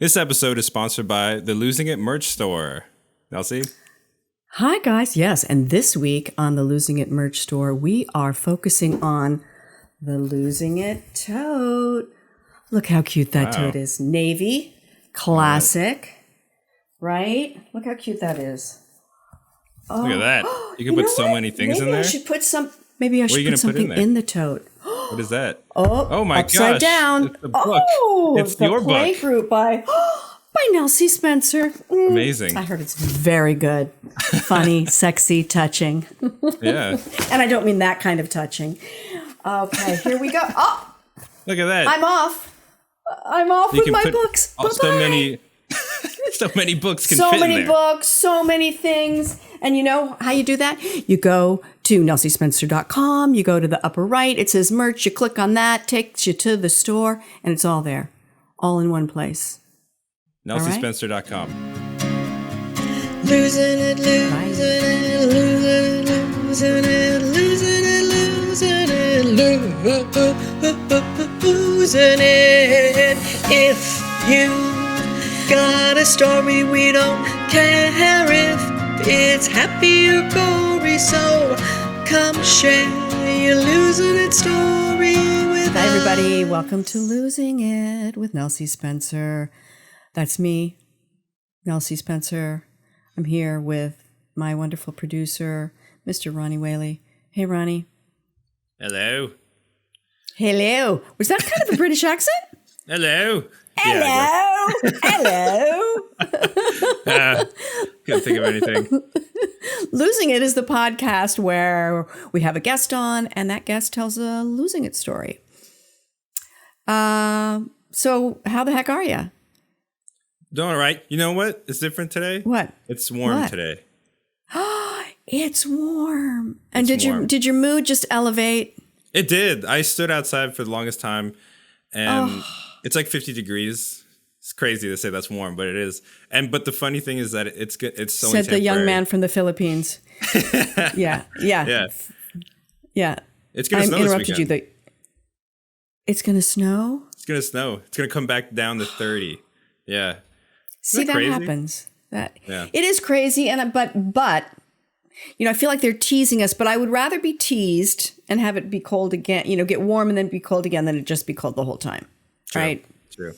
This episode is sponsored by the Losing It merch store. Nelsie? Hi, guys. Yes, and this week on the Losing It merch store, we are focusing on the Losing It tote. Look how cute that tote is. Navy, classic, right? Look how cute that is. Oh, look at that. You can put so many things in there. Maybe I should put something in the tote. What is that? Oh my upside gosh. down. It's the book. It's the your play book. group by Nelsie Spencer. Amazing. I heard it's very good. Funny, sexy, touching. Yeah. And I don't mean that kind of touching. Okay, here we go. Oh, Look at that. I'm off with my books. So many books can So fit in many there. books, so many things. And you know how you do that? You go to NelsieSpencer.com, you go to the upper right, it says merch, you click on that, takes you to the store, and it's all there. All in one place. NelsieSpencer.com. Losing it, losing it, losing it, losing it, losing it, losing it. If you got a story, we don't care if it's happy or gory, so come share your losing it story with Hi, us. everybody. Welcome to Losing It with Nelsie Spencer. That's me, Nelsie Spencer. I'm here with my wonderful producer, Mr. Ronnie Whaley. Hey, Ronnie. Hello. Hello. Was that kind of a British accent? Hello. Hello. Hello. Couldn't think of anything. Losing It is the podcast where we have a guest on, and that guest tells a losing it story. So how the heck are you? Doing all right. You know what? It's different today. What? It's warm What? today. It's warm. And It's warm. did your mood just elevate? It did. I stood outside for the longest time, and it's like 50 degrees. It's crazy to say that's warm, but it is. But the funny thing is that it's good. It's so Said the young man from the Philippines. Yeah. Yeah. It's gonna snow this weekend. It's gonna snow? It's gonna snow. It's gonna come back down to 30. Yeah. See, that crazy? happens. Yeah. It is crazy, but you know, I feel like they're teasing us, but I would rather be teased and have it be cold again, you know, get warm and then be cold again than it just be cold the whole time. True. Right? True.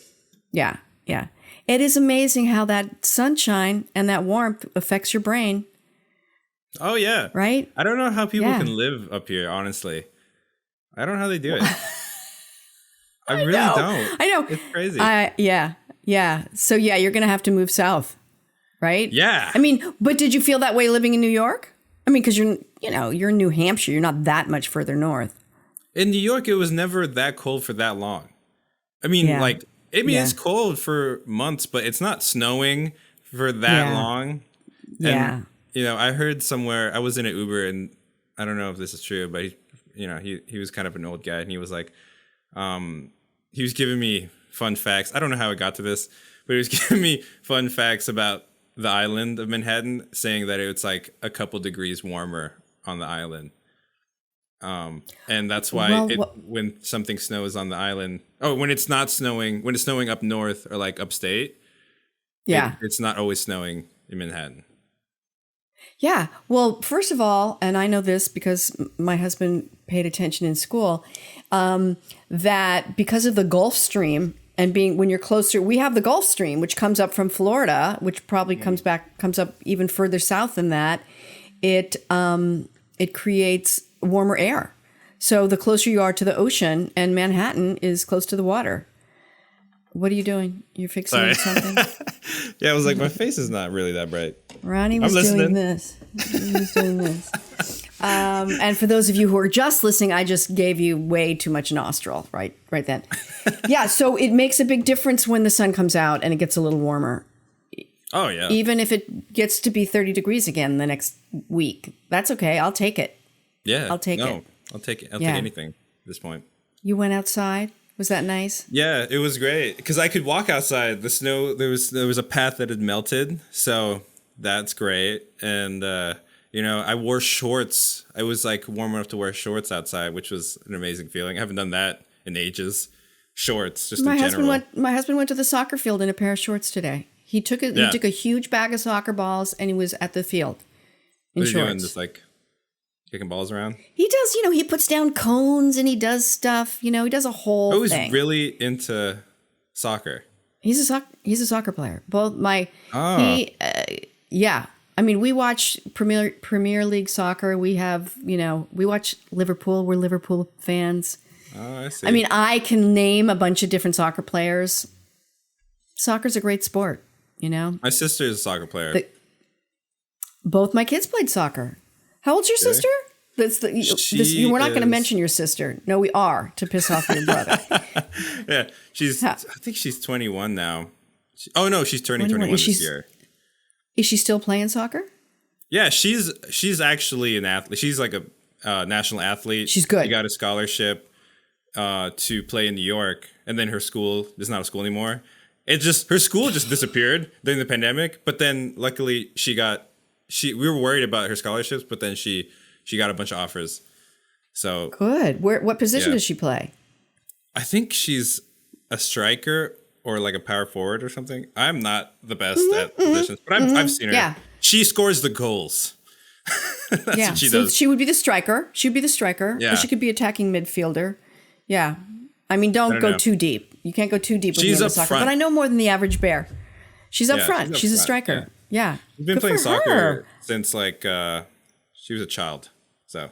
Yeah. It is amazing how that sunshine and that warmth affects your brain, Oh yeah. right? I don't know how people Yeah. can live up here. Honestly, I don't know how they do it. I really know. don't. I know. It's crazy. Yeah. So yeah, you're gonna have to move south, right? Yeah. I mean, but did you feel that way living in New York? I mean, because you're in New Hampshire. You're not that much further north. In New York, it was never that cold for that long. I mean, Yeah. it's cold for months, but it's not snowing for that long. Yeah. And, I heard somewhere, I was in an Uber, and I don't know if this is true, but he was kind of an old guy, and he was like, he was giving me fun facts. I don't know how it got to this, but he was giving me fun facts about the island of Manhattan, saying that it's like a couple degrees warmer on the island. And that's why when something snows on the island, when it's not snowing, when it's snowing up north or like upstate, it's not always snowing in Manhattan. Yeah. Well, first of all, and I know this because my husband paid attention in school, that because of the Gulf Stream and when you're closer, we have the Gulf Stream, which comes up from Florida, which probably comes up even further south than that. It creates warmer air. So the closer you are to the ocean, and Manhattan is close to the water. What are you doing? You're fixing something? Yeah, I was like, my face is not really that bright. Ronnie was doing this. He was doing this. And for those of you who are just listening, I just gave you way too much nostril right then. Yeah, so it makes a big difference when the sun comes out and it gets a little warmer. Oh, yeah. Even if it gets to be 30 degrees again the next week. That's okay. I'll take it. Yeah. I'll take it. I'll take it. I'll take anything at this point. You went outside? Was that nice? Yeah, it was great because I could walk outside. The snow, there was a path that had melted, so that's great. And I wore shorts. I was like warm enough to wear shorts outside, which was an amazing feeling. I haven't done that in ages. shorts, just My in husband general. my husband went to the soccer field in a pair of shorts today. He took a huge bag of soccer balls and he was at the field in What are you shorts. doing? Just like kicking balls around? He does, he puts down cones and he does stuff. He does a whole Oh, he's thing. really into soccer. He's a soccer player. Both yeah. I mean, we watch Premier League soccer. We have, we watch Liverpool. We're Liverpool fans. Oh, I see. I mean, I can name a bunch of different soccer players. Soccer's a great sport, My sister is a soccer player. Both my kids played soccer. How old's your sister? We're not going to mention your sister. No, we are, to piss off your brother. Yeah, I think she's 21 now. She's turning 21 this year. Is she still playing soccer? Yeah, she's actually an athlete. She's like a national athlete. She's good. She got a scholarship to play in New York, and then her school is not a school anymore. Her school just disappeared during the pandemic. But then luckily we were worried about her scholarships, but then she got a bunch of offers. So good. What position does she play? I think she's a striker or like a power forward or something. I'm not the best at positions, but I've seen her. Yeah. She scores the goals. That's what she does. She would be the striker. She would be the striker. Yeah. Or she could be attacking midfielder. Yeah. I mean, don't go too deep. You can't go too deep with She's the up soccer. front. But I know more than the average bear. She's up front. She's a striker. Yeah. She's been playing soccer since like she was a child. So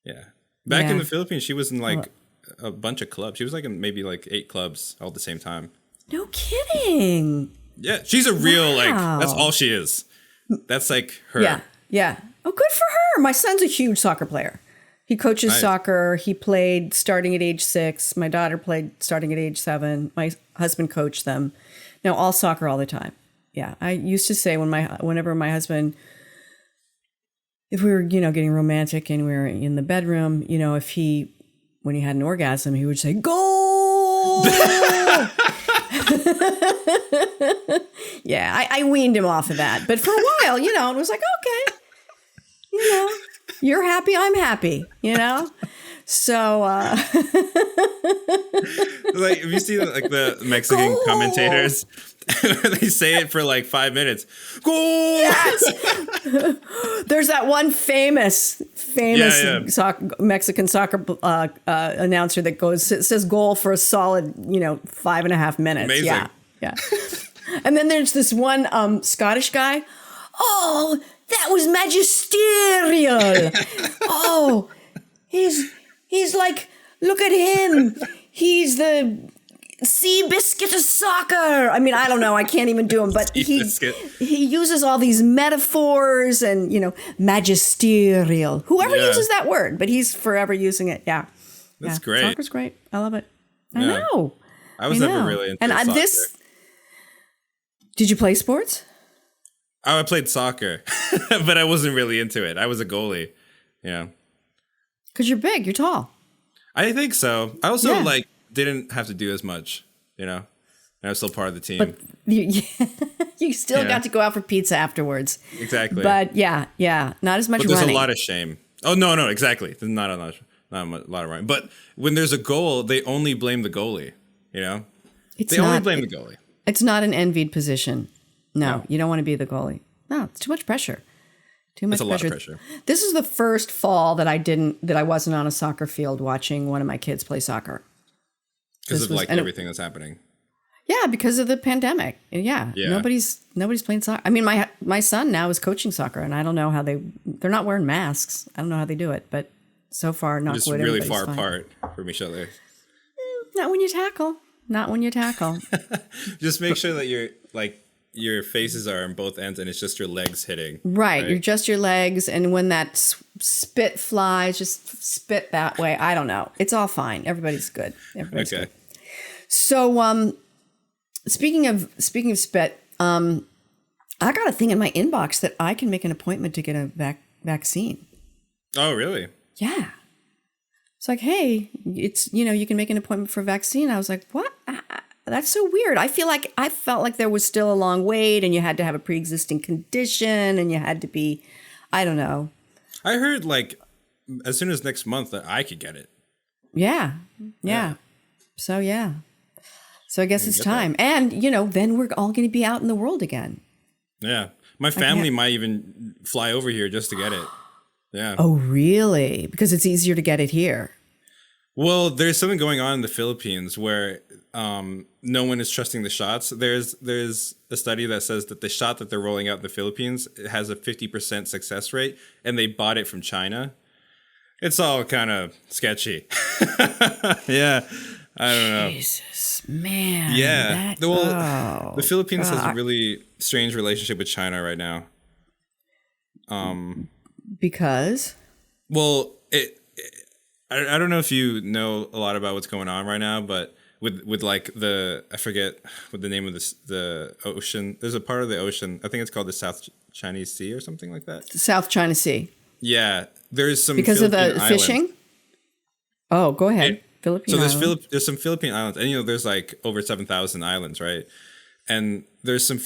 yeah. Back in the Philippines, she was in like a bunch of clubs. She was like in maybe like 8 clubs all at the same time. No kidding. Yeah. She's a real that's all she is. That's like her. Yeah. Yeah. Oh, good for her. My son's a huge soccer player. He coaches soccer. He played starting at age 6. My daughter played starting at age 7. My husband coached them. No, all soccer all the time. Yeah. I used to say whenever my husband, if we were, getting romantic and we were in the bedroom, when he had an orgasm, he would say, "Goal!" Yeah, I weaned him off of that. But for a while, it was like, okay, you're happy, I'm happy, So, like, have you seen like the Mexican commentators? They say it for like 5 minutes. Goal! Yes! There's that one famous Mexican soccer announcer that says goal for a solid, 5.5 minutes. Amazing. Yeah. And then there's this one Scottish guy. Oh, that was magisterial. Oh, he's like, look at him. He's the sea biscuit of soccer. I mean, I don't know. I can't even do him, but he uses all these metaphors and, magisterial. Whoever uses that word, but he's forever using it. Yeah. That's great. Soccer's great. I love it. I know. I was never really into soccer. Did you play sports? I played soccer, but I wasn't really into it. I was a goalie. Yeah. Because you're big. You're tall. I think so. I also didn't have to do as much, and I was still part of the team. But you still got to go out for pizza afterwards. Exactly. But not as much running. There's a lot of shame. Oh, no, exactly. There's not a lot of running. But when there's a goal, they only blame the goalie, They only blame the goalie. It's not an envied position. No, you don't want to be the goalie. No, it's too much pressure. That's a lot of pressure. This is the first fall that I wasn't on a soccer field watching one of my kids play soccer. Because of everything that's happening. Yeah, because of the pandemic. Yeah. Nobody's playing soccer. I mean, my son now is coaching soccer, and I don't know how they're not wearing masks. I don't know how they do it, but so far, knock wood, really far fine. apart from each other. Not when you tackle. Not when you tackle. Just make sure that your faces are on both ends and it's just your legs hitting. Right. You're just your legs. And when that spit flies, just spit that way. I don't know. It's all fine. Everybody's good. Everybody's good. So speaking of spit, I got a thing in my inbox that I can make an appointment to get a vaccine. Oh, really? Yeah. It's like, hey, it's, you can make an appointment for a vaccine. I was like, what? That's so weird. I felt like there was still a long wait and you had to have a pre-existing condition and you had to be, I don't know. I heard as soon as next month that I could get it. Yeah. So yeah. So I guess it's time. that. And, then we're all going to be out in the world again. Yeah. My family might even fly over here just to get it. Yeah. Oh, really? Because it's easier to get it here. Well, there's something going on in the Philippines where no one is trusting the shots. There's a study that says that the shot that they're rolling out in the Philippines has a 50% success rate, and they bought it from China. It's all kind of sketchy. Yeah. I don't know. Jesus, man. Yeah. The Philippines has a really strange relationship with China right now. Because? Well, I don't know if you know a lot about what's going on right now, but with like I forget what the name of the ocean. There's a part of the ocean. I think it's called the South Chinese Sea or something like that. The South China Sea. Yeah. There's some because Philippine of the islands. fishing? Oh, go ahead. Philippine islands. There's some Philippine islands, and there's like over 7,000 islands, right? And there's some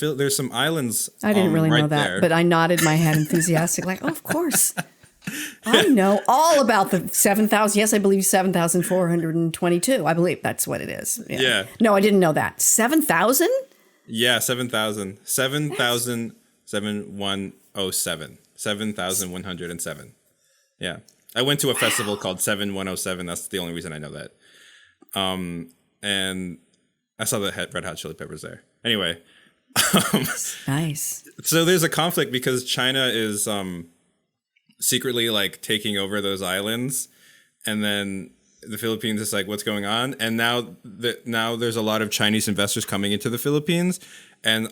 islands. I didn't really right know that, there. but I nodded my head enthusiastic, like, oh, of course. I know all about the 7,000. Yes, I believe 7,422. I believe that's what it is. Yeah. No, I didn't know that. 7,000? Yeah, 7,000. 7,7107. 7,107. Yeah. I went to a festival called 7107. That's the only reason I know that. And I saw the Red Hot Chili Peppers there. Anyway. Nice. So there's a conflict because China is secretly like taking over those islands, and then the Philippines is like, what's going on? And now there's a lot of Chinese investors coming into the Philippines, and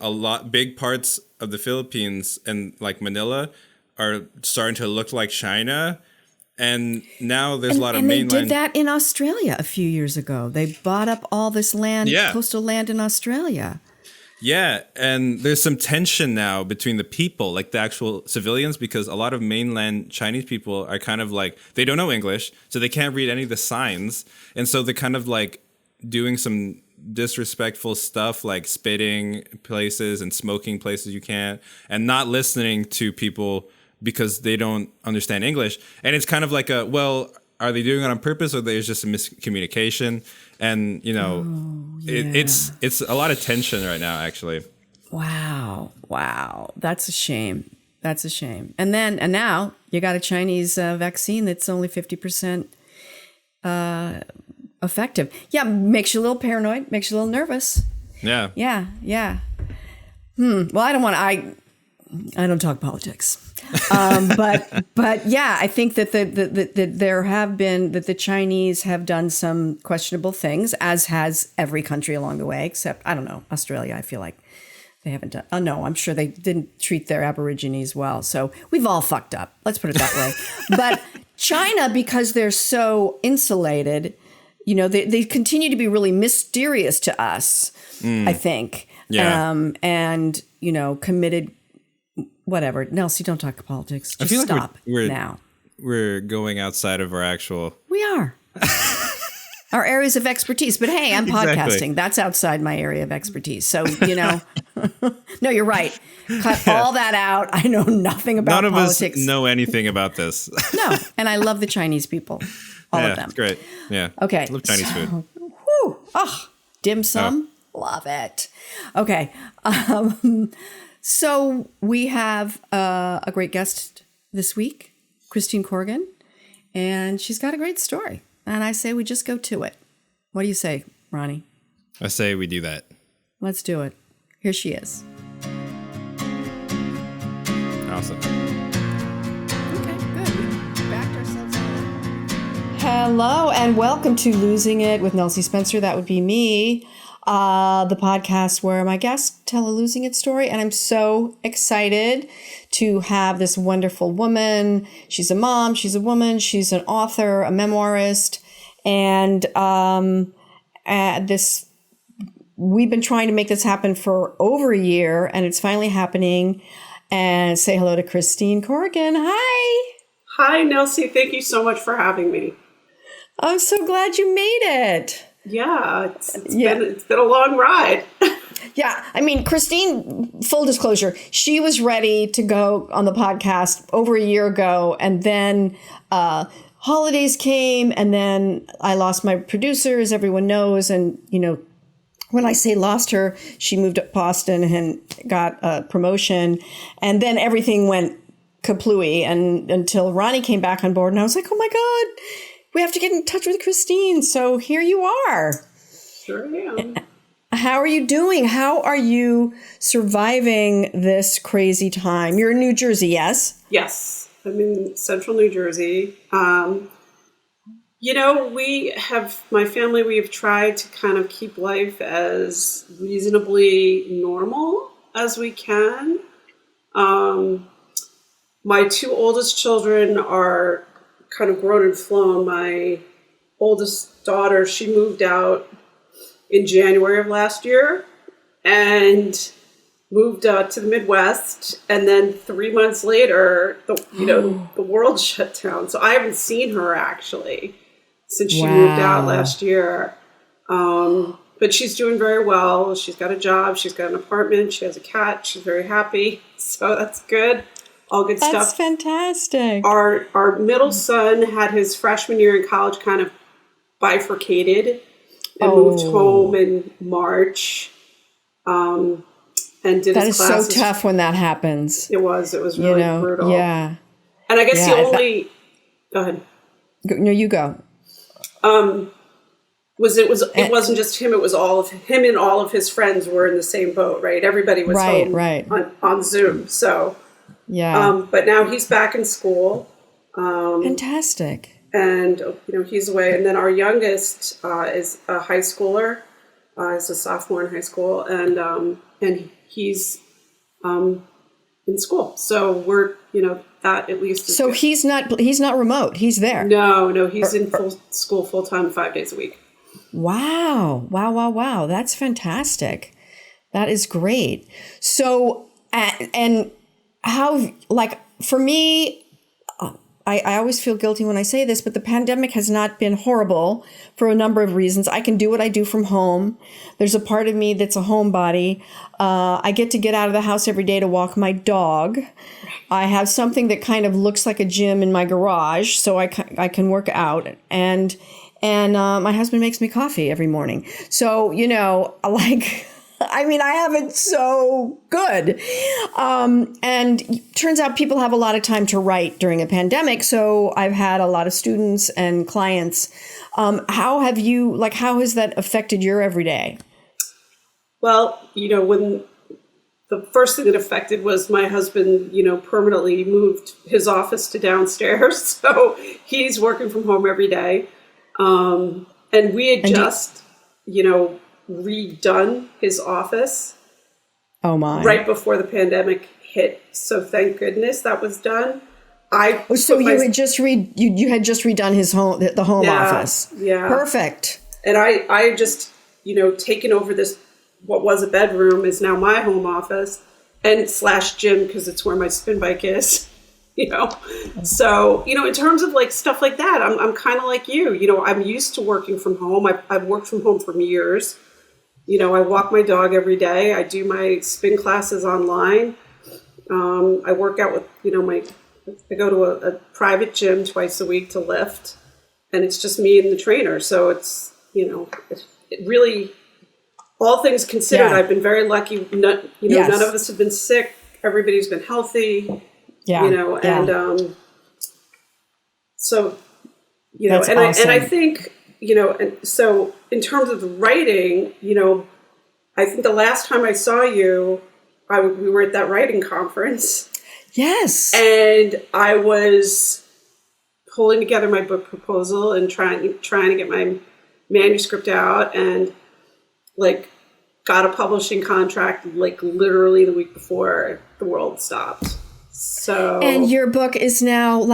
big parts of the Philippines and like Manila are starting to look like China. And now there's a lot of mainland. They did that in Australia a few years ago. They bought up all this land, coastal land in Australia. Yeah, and there's some tension now between the people, like the actual civilians, because a lot of mainland Chinese people are kind of like, they don't know English, so they can't read any of the signs. And so they're kind of like doing some disrespectful stuff, like spitting places and smoking places you can't, and not listening to people because they don't understand English. And it's kind of like are they doing it on purpose, or there's just a miscommunication? And it's a lot of tension right now, actually. Wow, that's a shame. And now you got a Chinese vaccine that's only 50% effective. Yeah, makes you a little paranoid, makes you a little nervous. Yeah. Well, I don't talk politics. But yeah, I think that the Chinese have done some questionable things, as has every country along the way, except, I don't know, Australia. I feel like they haven't done. Oh no, I'm sure they didn't treat their Aborigines well. So we've all fucked up. Let's put it that way. But China, because they're so insulated, they continue to be really mysterious to us. I think. Yeah. And committed. Whatever. Nelsie, don't talk politics. Just I feel like stop we're now. We're going outside of our actual... We are. Our areas of expertise. But hey, I'm Exactly. podcasting. That's outside my area of expertise. So, no, you're right. Cut all that out. I know nothing about None politics. of us know anything about this. No. And I love the Chinese people. All of them. It's great. Yeah. Okay. I love Chinese food. Whew. Oh, dim sum. Love it. Okay. So we have a great guest this week, Christine Corrigan, and she's got a great story. And I say we just go to it. What do you say, Ronnie? I say we do that. Let's do it. Here she is. Awesome. Okay, good. We backed ourselves up. Hello, and welcome to Losing It with Nelsie Spencer. That would be me. The podcast where my guests tell a losing it story. And I'm so excited to have this wonderful woman. She's a mom, she's a woman, she's an author, a memoirist. And we've been trying to make this happen for over a year, and it's finally happening. And say hello to Christine Corrigan. Hi. Hi, Nelsie. Thank you so much for having me. I'm so glad you made it. Yeah, it's been a long ride. Yeah, I mean, Christine, full disclosure, she was ready to go on the podcast over a year ago, and then holidays came, and then I lost my producer, as everyone knows. And, when I say lost her, she moved to Boston and got a promotion. And then everything went kaplooey, and until Ronnie came back on board, and I was like, oh my God, we have to get in touch with Christine. So here you are. Sure am. How are you doing? How are you surviving this crazy time? You're in New Jersey, yes? Yes, I'm in central New Jersey. My family, we've tried to kind of keep life as reasonably normal as we can. My two oldest children are kind of grown and flown. My oldest daughter, she moved out in January of last year and moved to the Midwest. And then 3 months later, the world shut down. So I haven't seen her actually since she moved out last year. But she's doing very well. She's got a job. She's got an apartment. She has a cat. She's very happy. So that's good. All good stuff. That's fantastic. Our middle son had his freshman year in college kind of bifurcated and moved home in March. And did that his is classes. So tough when that happens. It was really brutal. Yeah. And I guess go ahead. No, you go. It wasn't just him, it was all of him, and all of his friends were in the same boat, right? Everybody was home on Zoom. So but now he's back in school. Fantastic. And he's away. And then our youngest is a high schooler. He's a sophomore in high school, and he's in school. So we're that at least. So good. He's not remote. He's there. No, he's in school full time, 5 days a week. Wow. That's fantastic. That is great. So, and how, like, for me, I always feel guilty when I say this, but the pandemic has not been horrible for a number of reasons. I can do what I do from home. There's a part of me that's a homebody. I get to get out of the house every day to walk my dog. I have something that kind of looks like a gym in my garage, so I can work out. And my husband makes me coffee every morning. So, I have it so good. And turns out people have a lot of time to write during a pandemic. So I've had a lot of students and clients. How has that affected your everyday? Well, when the first thing that affected was my husband, permanently moved his office to downstairs. So he's working from home every day. And we had redone his office. Oh my! Right before the pandemic hit, so thank goodness that was done. You had just redone his home, the home office. Yeah, perfect. And I just taken over this. What was a bedroom is now my home office and / gym because it's where my spin bike is. So, in terms of like stuff like that, I'm kind of like you, I'm used to working from home. I've worked from home for years. I walk my dog every day. I do my spin classes online. I work out with, I go to a private gym twice a week to lift, and it's just me and the trainer. So it's, it really, all things considered, I've been very lucky. None of us have been sick. Everybody's been healthy. So, That's and awesome. I think, and so in terms of the writing, I think the last time I saw you, we were at that writing conference. Yes. And I was pulling together my book proposal and trying to get my manuscript out, and got a publishing contract literally the week before the world stopped. So, and your book is now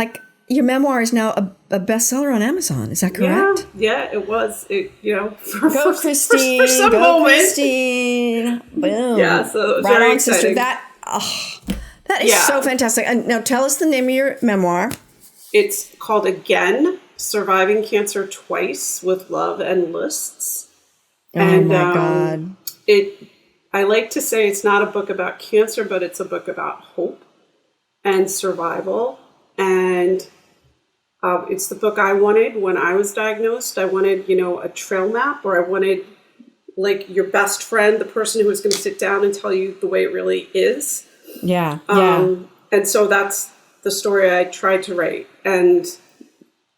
your memoir is now a bestseller on Amazon. Is that correct? Yeah, it was. Go Christine! For some go moment. Boom! Yeah, so it was right very on, exciting. Sister. That is so fantastic. And now tell us the name of your memoir. It's called Again: Surviving Cancer Twice with Love and Lists. Oh my God! I like to say it's not a book about cancer, but it's a book about hope and survival. And It's the book I wanted when I was diagnosed. I wanted, a trail map, or I wanted like your best friend, the person who was going to sit down and tell you the way it really is. Yeah. And so that's the story I tried to write. And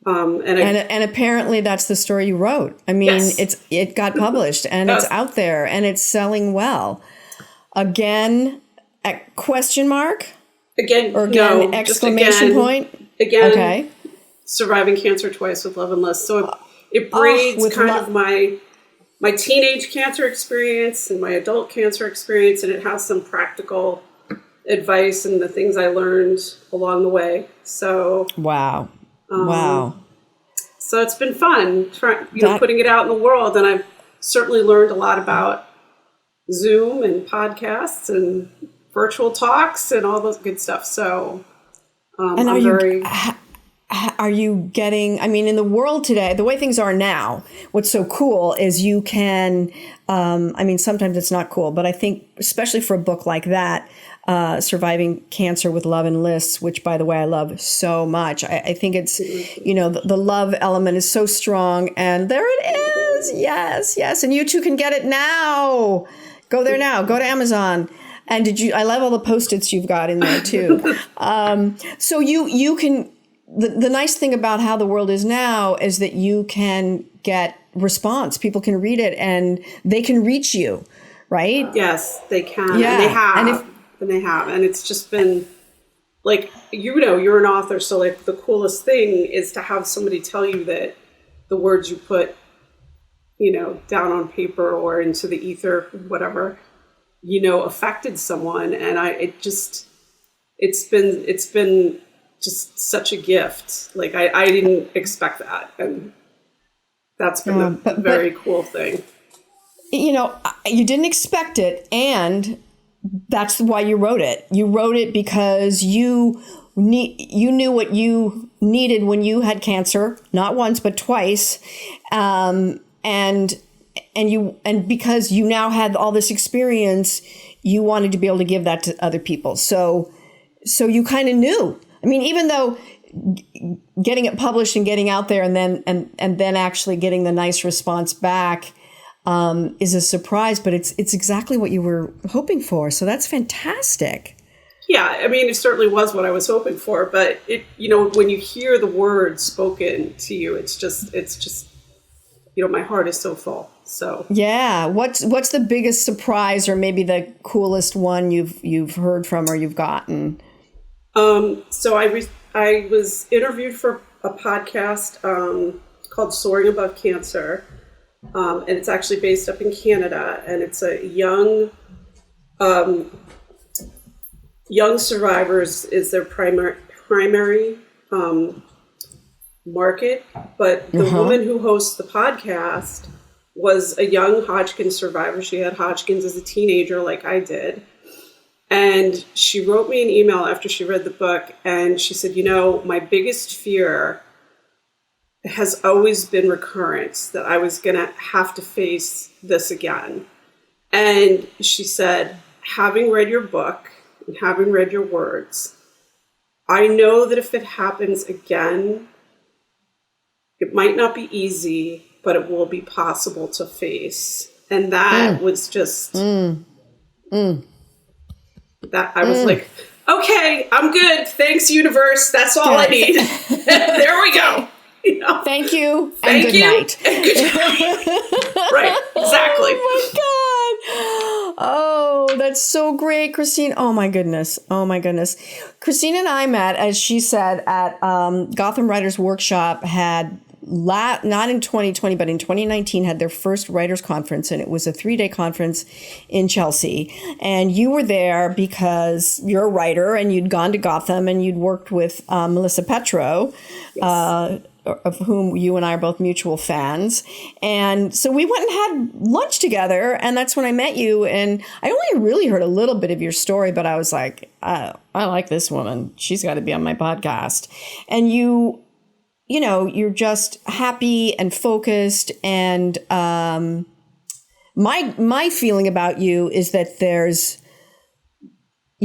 apparently that's the story you wrote. I mean, yes. it got published and it's out there and it's selling well. Again, question mark? Again, or again, no, exclamation point? Again, okay. Surviving cancer twice with love and lust. So it breeds kind of my teenage cancer experience and my adult cancer experience, and it has some practical advice and the things I learned along the way. So wow. So it's been fun putting it out in the world, and I've certainly learned a lot about Zoom and podcasts and virtual talks and all those good stuff. So and are you getting, I mean, in the world today, the way things are now, what's so cool is you can, sometimes it's not cool, but I think especially for a book like that, Surviving Cancer with Love and Lists, which, by the way, I love so much. I think it's, the love element is so strong. And there it is. Yes. And you too can get it now. Go there now. Go to Amazon. And I love all the Post-its you've got in there too. So you can, the nice thing about how the world is now is that you can get response. People can read it and they can reach you, right? Yes, they can. Yeah. And they have. And it's just been like, you're an author. So like the coolest thing is to have somebody tell you that the words you put, down on paper or into the ether, whatever, affected someone. And it's been just such a gift. Like I didn't expect that. And that's been a very cool thing. You didn't expect it. And that's why you wrote it. You wrote it because you knew what you needed when you had cancer, not once, but twice. And because you now had all this experience, you wanted to be able to give that to other people. So you kind of knew. I mean, even though getting it published and getting out there and then actually getting the nice response back is a surprise, but it's exactly what you were hoping for. So that's fantastic. Yeah, I mean, it certainly was what I was hoping for. But when you hear the words spoken to you, it's just my heart is so full. So yeah, what's the biggest surprise, or maybe the coolest one you've heard from or you've gotten? So I was interviewed for a podcast called Soaring Above Cancer. And it's actually based up in Canada, and it's a young survivors is their primary market. But the woman who hosts the podcast was a young Hodgkin's survivor. She had Hodgkin's as a teenager, like I did. And she wrote me an email after she read the book, and she said, my biggest fear has always been recurrence, that I was going to have to face this again. And she said, having read your book and having read your words, I know that if it happens again, it might not be easy, but it will be possible to face. And that was just, that I was like, okay, I'm good. Thanks, universe. That's all I need. There we go. Thank you. Thank and good you. night. And good night. Right. Exactly. Oh my God. Oh, that's so great, Christine. Oh my goodness. Christine and I met, as she said, at Gotham Writers Workshop, had not in 2020, but in 2019, had their first writers conference, and it was a 3-day conference in Chelsea. And you were there because you're a writer, and you'd gone to Gotham, and you'd worked with Melissa Petro, yes. Of whom you and I are both mutual fans. And so we went and had lunch together, and that's when I met you. And I only really heard a little bit of your story, but I was like, I like this woman. She's got to be on my podcast. And you're just happy and focused. And my feeling about you is that there's,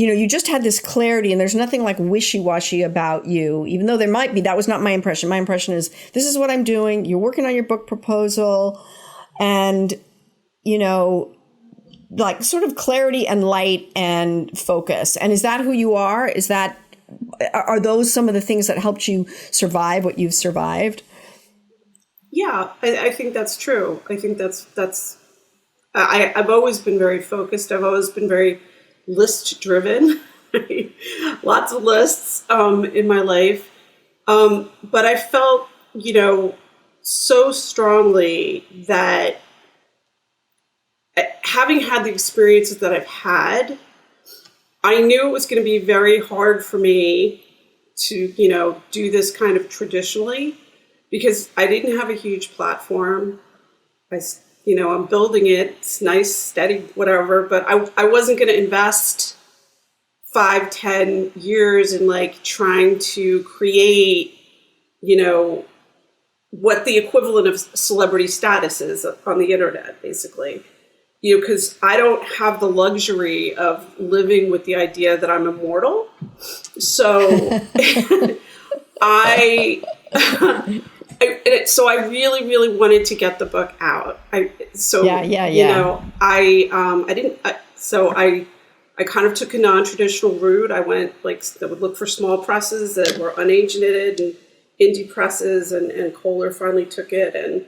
you just had this clarity, and there's nothing like wishy-washy about you, even though there might be. That was not my impression. My impression is, this is what I'm doing. You're working on your book proposal, and, like sort of clarity and light and focus. And is that who you are? Are those some of the things that helped you survive what you've survived? Yeah, I think that's true. I think I've always been very focused. I've always been very list driven, lots of lists in my life. But I felt, so strongly that having had the experiences that I've had, I knew it was going to be very hard for me to, do this kind of traditionally, because I didn't have a huge platform. I'm building it. It's nice, steady, whatever. But I wasn't going to invest 5-10 years in like trying to create, what the equivalent of celebrity status is on the internet, basically. Because I don't have the luxury of living with the idea that I'm immortal. So so I really, really wanted to get the book out. I kind of took a non-traditional route. I went I would look for small presses that were unagented and indie presses, and Kohler finally took it, and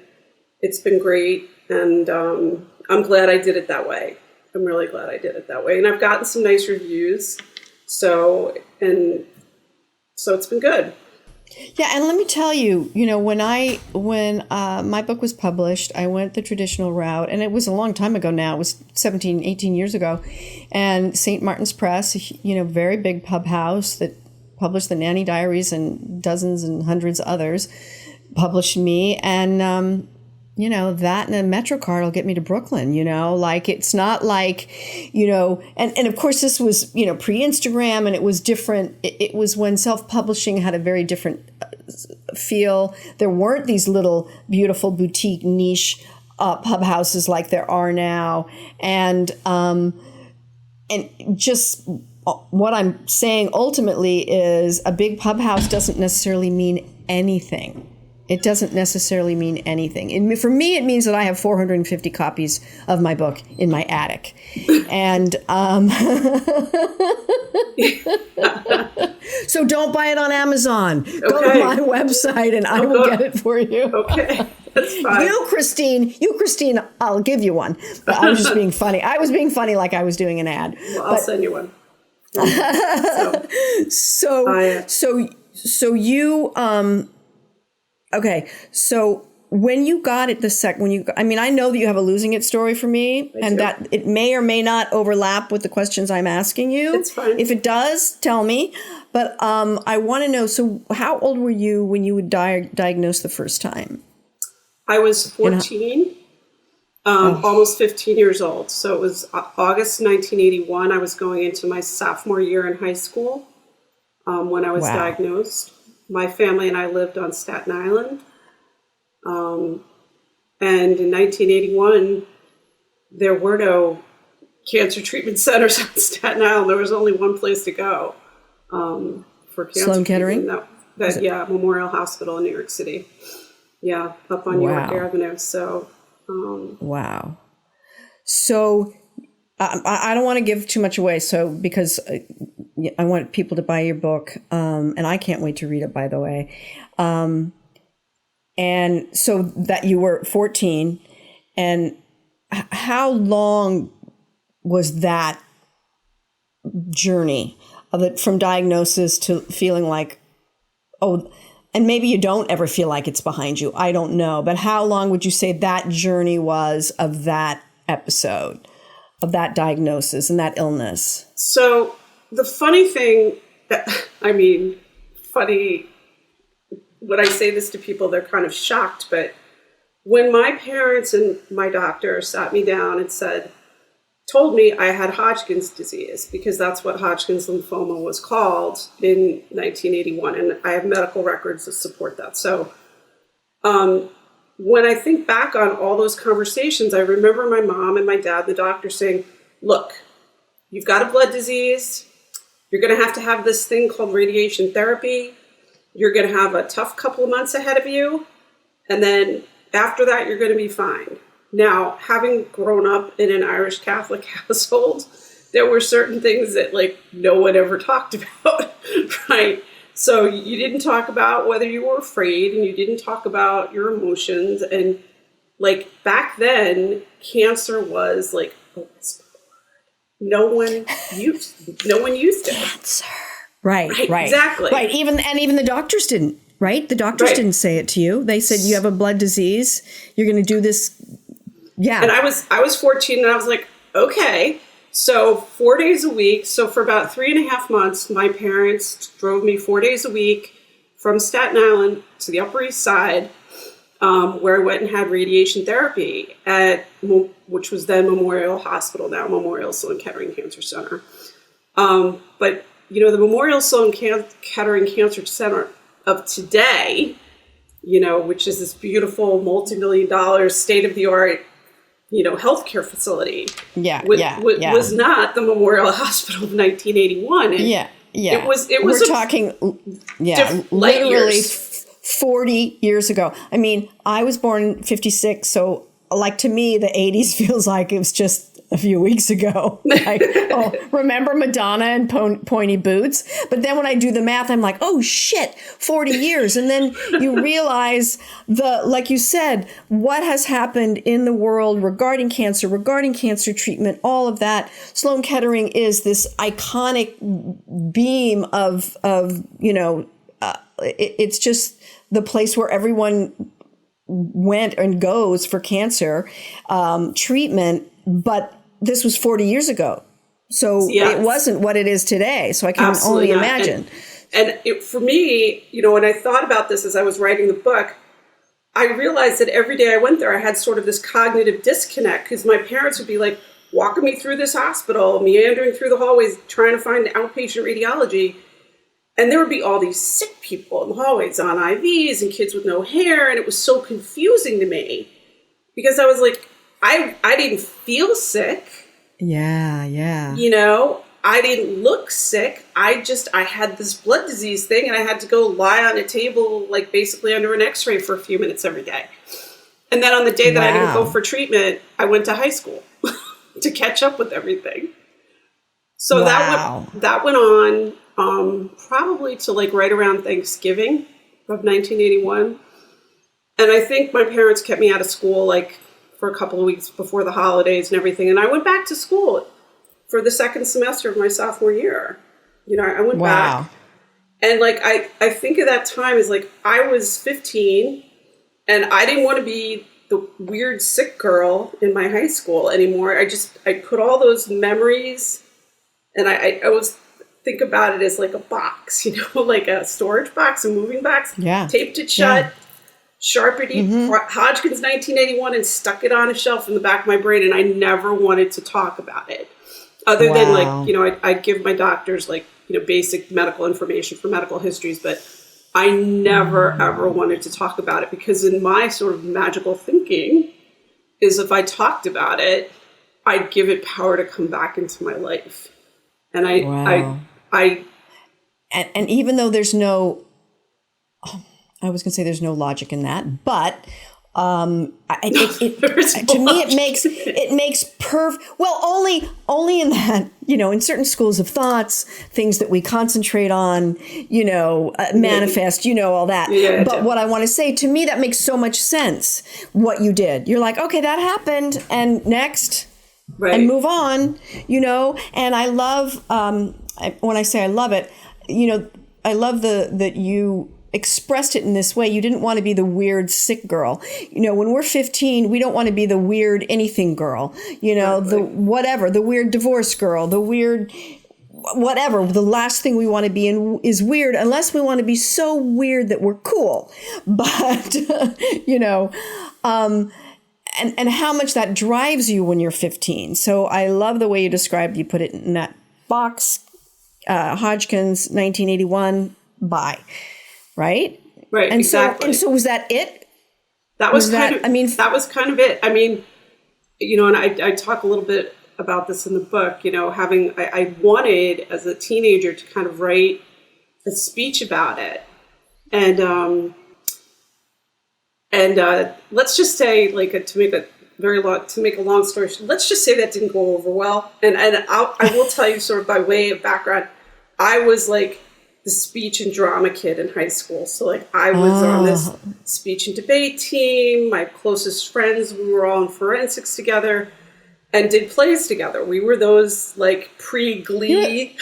it's been great. And I'm glad I did it that way. I'm really glad I did it that way. And I've gotten some nice reviews. So it's been good. Yeah, and let me tell you, when my book was published, I went the traditional route, and it was a long time ago now. It was 17, 18 years ago. And St. Martin's Press, very big pub house that published the Nanny Diaries and dozens and hundreds of others, published me. And, that and a Metro card will get me to Brooklyn, it's not like, and of course this was, pre-Instagram, and it was different. It was when self-publishing had a very different feel. There weren't these little beautiful boutique niche pub houses like there are now. And just what I'm saying ultimately is a big pub house doesn't necessarily mean anything. It doesn't necessarily mean anything. For me, it means that I have 450 copies of my book in my attic. And so don't buy it on Amazon. Okay. Go to my website and I will get it for you. Okay, that's fine. You, Christine, I'll give you one. But I was just being funny. I was being funny like I was doing an ad. Well, I'll send you one. So you... Okay, so when you got it I know that you have a losing it story for me, and that it may or may not overlap with the questions I'm asking you. It's fine. If it does, tell me. But I want to know, so how old were you when you were diagnosed the first time? I was 14, almost 15 years old. So it was August 1981. I was going into my sophomore year in high school when I was diagnosed. My family and I lived on Staten Island. And in 1981, there were no cancer treatment centers on Staten Island. There was only one place to go for cancer. Sloan Kettering? Memorial Hospital in New York City. Yeah, up on York Avenue. So. Wow. So I don't want to give too much away. Because I want people to buy your book, and I can't wait to read it, by the way. And so that you were 14, and how long was that journey of it from diagnosis to feeling like, and maybe you don't ever feel like it's behind you. I don't know. But how long would you say that journey was of that episode, of that diagnosis and that illness? So the funny thing, funny, when I say this to people, they're kind of shocked. But when my parents and my doctor sat me down and told me I had Hodgkin's disease, because that's what Hodgkin's lymphoma was called in 1981. And I have medical records that support that. So when I think back on all those conversations, I remember my mom and my dad, the doctor, saying, look, you've got a blood disease. You're going to have this thing called radiation therapy. You're going to have a tough couple of months ahead of you. And then after that, you're going to be fine. Now, having grown up in an Irish Catholic household, there were certain things that like no one ever talked about, right? So you didn't talk about whether you were afraid, and you didn't talk about your emotions. And like back then, cancer was like a whisper word. No one used it. Cancer. Right. Exactly. Right. Even the doctors didn't, right? The doctors didn't say it to you. They said you have a blood disease. You're going to do this. Yeah. And I was 14 and I was like, okay. So 4 days a week. So for about 3.5 months, my parents drove me 4 days a week from Staten Island to the Upper East Side, where I went and had radiation therapy at, which was then Memorial Hospital, now Memorial Sloan Kettering Cancer Center. But you know, the Memorial Sloan Kettering Cancer Center of today, you know, which is this beautiful multi-million-dollar state-of-the-art, you know, healthcare facility, was not the Memorial Hospital of 1981. And it was. We're talking, literally 40 years ago. I mean, I was born in 56, so like to me, the 80s feels like it was just a few weeks ago. Like, remember Madonna and pointy boots? But then when I do the math, I'm like, oh shit, 40 years. And then you realize like you said, what has happened in the world regarding cancer treatment, all of that. Sloan Kettering is this iconic beam of you know, it's just the place where everyone went and goes for cancer treatment. But this was 40 years ago. So it wasn't what it is today. So I can only imagine. And for me, you know, when I thought about this as I was writing the book, I realized that every day I went there, I had sort of this cognitive disconnect because my parents would be like walking me through this hospital, meandering through the hallways, trying to find outpatient radiology. And there would be all these sick people in the hallways on IVs and kids with no hair. And it was so confusing to me because I was like, I didn't feel sick. Yeah. You know, I didn't look sick. I had this blood disease thing and I had to go lie on a table, like basically under an x-ray for a few minutes every day. And then on the day that I didn't go for treatment, I went to high school to catch up with everything. So that went on probably to like right around Thanksgiving of 1981. And I think my parents kept me out of school like for a couple of weeks before the holidays and everything. And I went back to school for the second semester of my sophomore year. You know, I went back. And like, I think of that time as like, I was 15 and I didn't want to be the weird sick girl in my high school anymore. I put all those memories and I always think about it as like a box, you know, like a storage box, a moving box, taped it shut, Sharpie, Hodgkin's 1981, and stuck it on a shelf in the back of my brain. And I never wanted to talk about it other than like, you know, I'd give my doctors like, you know, basic medical information for medical histories, but I never ever wanted to talk about it because in my sort of magical thinking is if I talked about it, I'd give it power to come back into my life. And and even though there's no, I was going to say there's no logic in that, but to me it makes well, only in that, you know, in certain schools of thoughts, things that we concentrate on, you know, manifest, you know, all that. Yeah, but what I want to say, to me, that makes so much sense. What you did, you're like, okay, that happened, and next, and move on, you know. And I love when I say I love it, you know, I love that you expressed it in this way. You didn't want to be the weird sick girl. You know, when we're 15, we don't want to be the weird anything girl, you know, the weird divorce girl, the weird whatever. The last thing we want to be in is weird, unless we want to be so weird that we're cool. But, you know, and how much that drives you when you're 15. So I love the way you described, you put it in that box, Hodgkin's 1981, bye. Right. And exactly. So was that it? That was kind of it. I mean, you know, and I talk a little bit about this in the book, I wanted as a teenager to kind of write a speech about it. And let's just say, to make a long story short, let's just say that didn't go over well. And I will tell you, sort of by way of background, I was like the speech and drama kid in high school. So like I was on this speech and debate team. My closest friends, we were all in forensics together and did plays together. We were those like pre-Glee.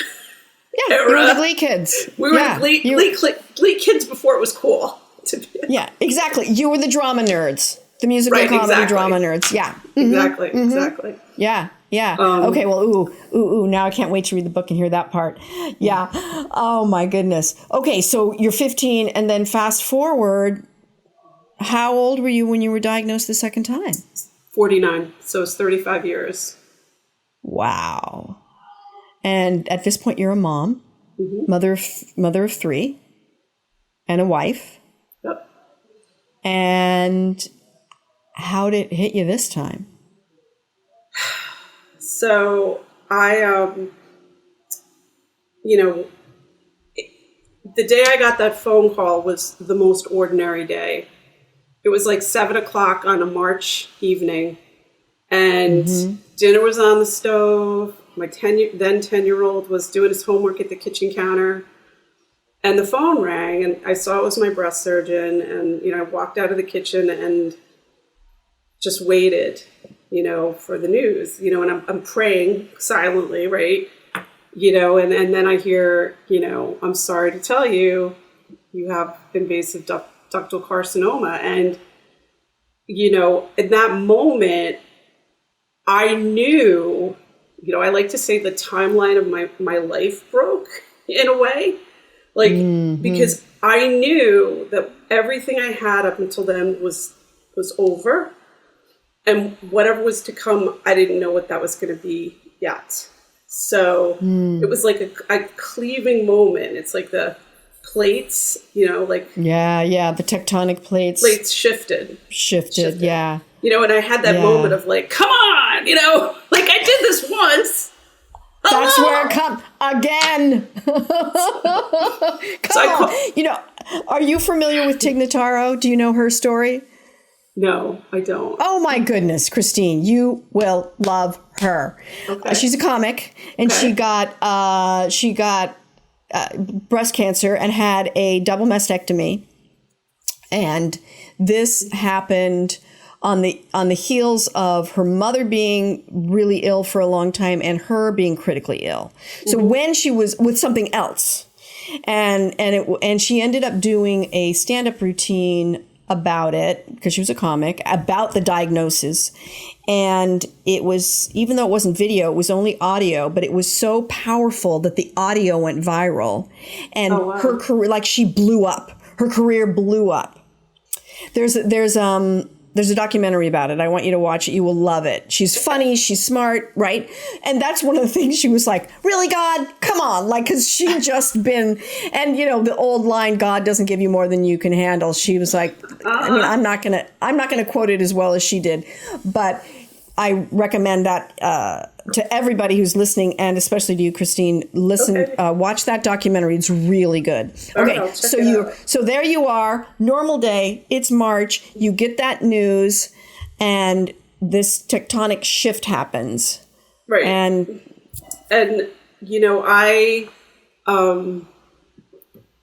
Yeah, you were the Glee kids. We were Glee kids before it was cool to be. Yeah, exactly. You were the drama nerds, the musical comedy drama nerds. Yeah, exactly. Yeah. Okay. Well, ooh. Now I can't wait to read the book and hear that part. Yeah. Oh my goodness. Okay, so you're 15, and then fast forward. How old were you when you were diagnosed the second time? 49. So it's 35 years. Wow. And at this point, you're a mom, mother of 3, and a wife. Yep. And how did it hit you this time? So I, the day I got that phone call was the most ordinary day. It was like 7:00 on a March evening, and dinner was on the stove. My 10-year-old was doing his homework at the kitchen counter, and the phone rang, and I saw it was my breast surgeon, and I walked out of the kitchen and just waited, for the news, and I'm praying silently, right? And then I hear, I'm sorry to tell you, you have invasive ductal carcinoma. And, in that moment, I knew, I like to say the timeline of my life broke in a way, because I knew that everything I had up until then was over. And whatever was to come, I didn't know what that was going to be yet. So it was like a cleaving moment. It's like the plates, Yeah, the tectonic plates. Plates shifted. Yeah. And I had that moment of like, come on, like I did this once. That's where it comes again. Come on. Are you familiar with Tig Notaro? Do you know her story? No, I don't. Oh my goodness, Christine, you will love her. Okay. She's a comic, and she got breast cancer and had a double mastectomy. And this happened on the heels of her mother being really ill for a long time and her being critically ill. So when she was with something else, and she ended up doing a stand-up routine about it, because she was a comic, about the diagnosis. And it was, even though it wasn't video, it was only audio, but it was so powerful that the audio went viral. And her career, like, she blew up. Her career blew up. There's a documentary about it. I want you to watch it. You will love it. She's funny. She's smart, right? And that's one of the things she was like, really, God? Come on. Like, because she'd just been, and the old line, God doesn't give you more than you can handle. She was like, I mean, I'm not gonna quote it as well as she did, but I recommend that to everybody who's listening, and especially to you, Christine. Listen, watch that documentary. It's really good. Okay, so there you are. Normal day. It's March. You get that news, and this tectonic shift happens. Right. And I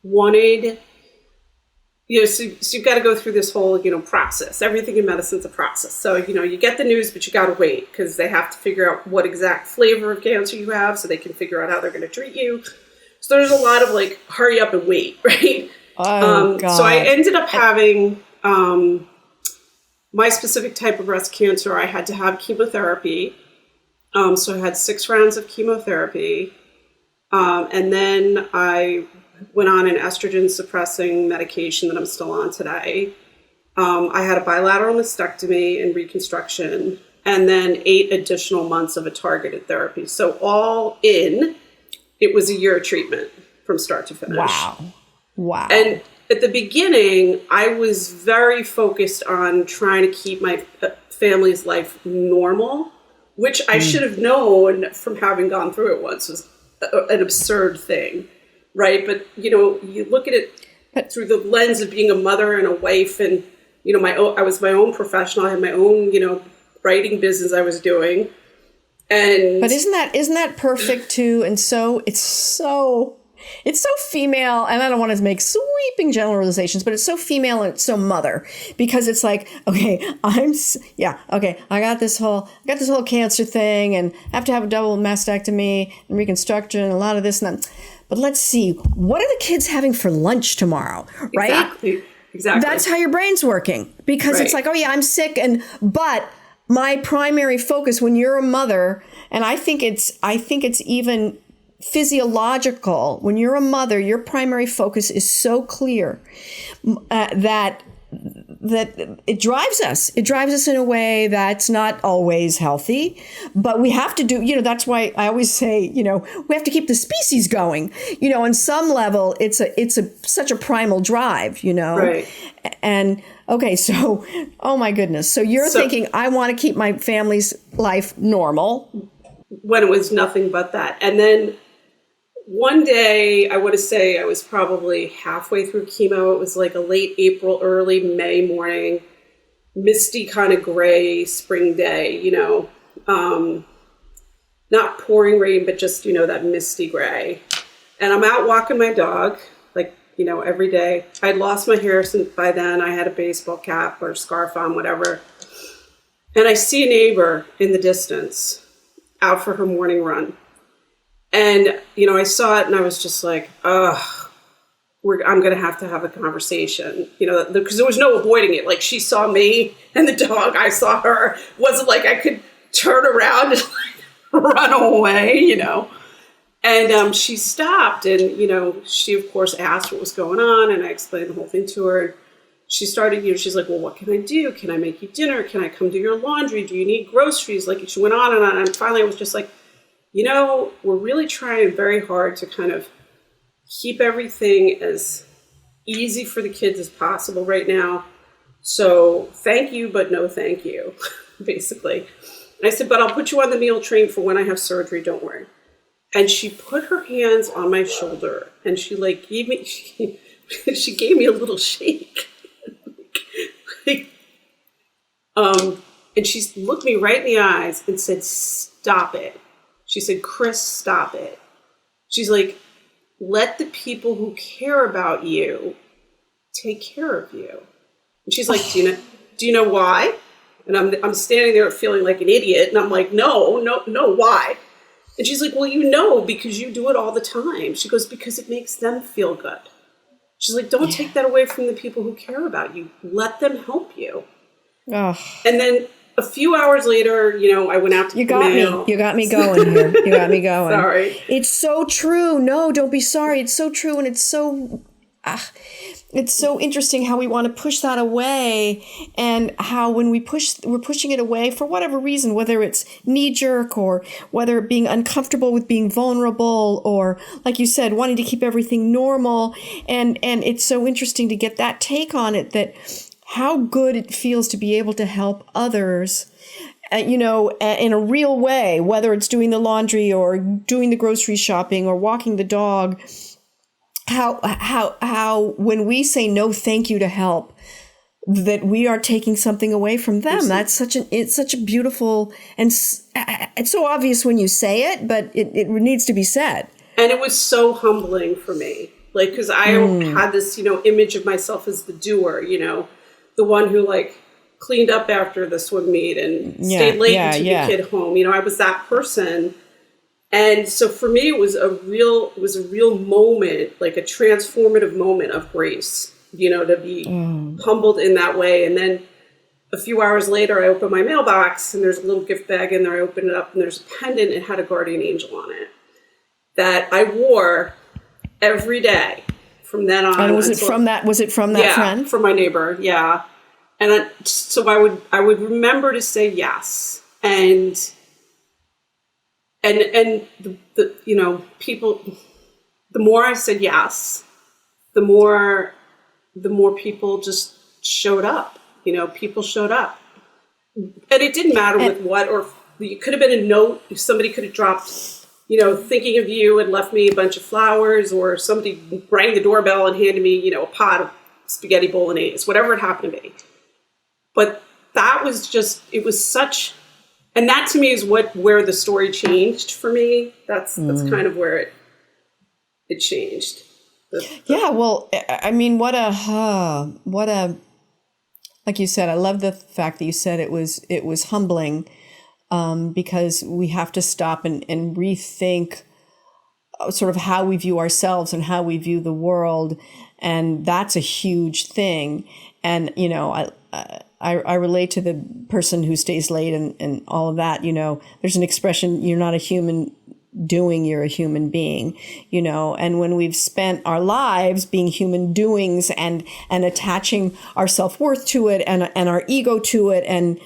wanted. So you've got to go through this whole, process. Everything in medicine's a process. So, you get the news, but you got to wait because they have to figure out what exact flavor of cancer you have so they can figure out how they're going to treat you. So there's a lot of like, hurry up and wait, right? Oh, God. So I ended up having my specific type of breast cancer. I had to have chemotherapy. So I had 6 rounds of chemotherapy. And then I went on an estrogen suppressing medication that I'm still on today. I had a bilateral mastectomy and reconstruction, and then 8 additional months of a targeted therapy. So all in, it was a year of treatment from start to finish. Wow. And at the beginning, I was very focused on trying to keep my family's life normal which I should have known from having gone through it once was an absurd thing, right? But, you look at it through the lens of being a mother and a wife, and, I was my own professional. I had my own, writing business I was doing. But isn't that perfect too? And so it's so female, and I don't want to make sweeping generalizations, but it's so female and it's so mother, because it's like, okay, I got this whole cancer thing, and have to have a double mastectomy and reconstruction and a lot of this and that. But let's see, what are the kids having for lunch tomorrow, right? Exactly. That's how your brain's working, because it's like, oh yeah, I'm sick, but my primary focus when you're a mother, and I think it's even physiological, when you're a mother, your primary focus is so clear that it drives us. It drives us in a way that's not always healthy, but we have to do, that's why I always say, we have to keep the species going. On some level, it's such a primal drive, Right. And okay, so, oh my goodness. So you're thinking, I want to keep my family's life normal. When it was nothing but that. And then one day, I want to say I was probably halfway through chemo. It was like a late April, early May morning, misty kind of gray spring day, not pouring rain, but just, that misty gray. And I'm out walking my dog, every day. I'd lost my hair since by then. I had a baseball cap or scarf on, whatever. And I see a neighbor in the distance out for her morning run. And, I saw it and I was just like, I'm going to have a conversation, because there was no avoiding it. Like, she saw me and the dog, I saw her. It wasn't like I could turn around and run away, And she stopped and, she, of course, asked what was going on. And I explained the whole thing to her. She started, she's like, well, what can I do? Can I make you dinner? Can I come do your laundry? Do you need groceries? Like, she went on. And finally I was just like, we're really trying very hard to kind of keep everything as easy for the kids as possible right now. So thank you, but no thank you, basically. And I said, but I'll put you on the meal train for when I have surgery. Don't worry. And she put her hands on my shoulder and she gave me, she gave me a little shake. And she looked me right in the eyes and said, stop it. She said, Chris, stop it. She's like, let the people who care about you take care of you. And she's like, do you know why? And I'm standing there feeling like an idiot. And I'm like, no, why? And she's like, well, because you do it all the time. She goes, because it makes them feel good. She's like, don't take that away from the people who care about you. Let them help you. Oh. And then a few hours later, I went out to the mail. You got me going here. You got me going. Sorry. It's so true. No, don't be sorry. It's so true. And it's so interesting how we want to push that away, and how when we're pushing it away for whatever reason, whether it's knee-jerk or whether it being uncomfortable with being vulnerable, or like you said, wanting to keep everything normal. And it's so interesting to get that take on it, that how good it feels to be able to help others, in a real way, whether it's doing the laundry or doing the grocery shopping or walking the dog. How when we say no thank you to help, that we are taking something away from them. It's such a beautiful, and it's so obvious when you say it, but it needs to be said. And it was so humbling for me, because I had this image of myself as the doer, the one who cleaned up after the swim meet and stayed late and took the kid home. I was that person. And so for me, it was a real moment, a transformative moment of grace, to be humbled in that way. And then a few hours later, I opened my mailbox and there's a little gift bag in there. I opened it up and there's a pendant. It had a guardian angel on it that I wore every day from then on. And was it from that friend? Yeah, from my neighbor. Yeah. And so I would remember to say yes. And the people, the more I said yes, the more people just showed up. People showed up, and it didn't matter with what or it could have been a note. If somebody could have dropped, thinking of you and left me a bunch of flowers, or somebody rang the doorbell and handed me, a pot of spaghetti bolognese, whatever it happened to be. But that was just, it was such, and that to me is where the story changed for me. That's kind of where it changed. Yeah, well, I mean, what a, like you said, I love the fact that you said it was humbling, because we have to stop and rethink sort of how we view ourselves and how we view the world. And that's a huge thing. And, I relate to the person who stays late and all of that. There's an expression, you're not a human doing, you're a human being, and when we've spent our lives being human doings and attaching our self-worth to it and our ego to it and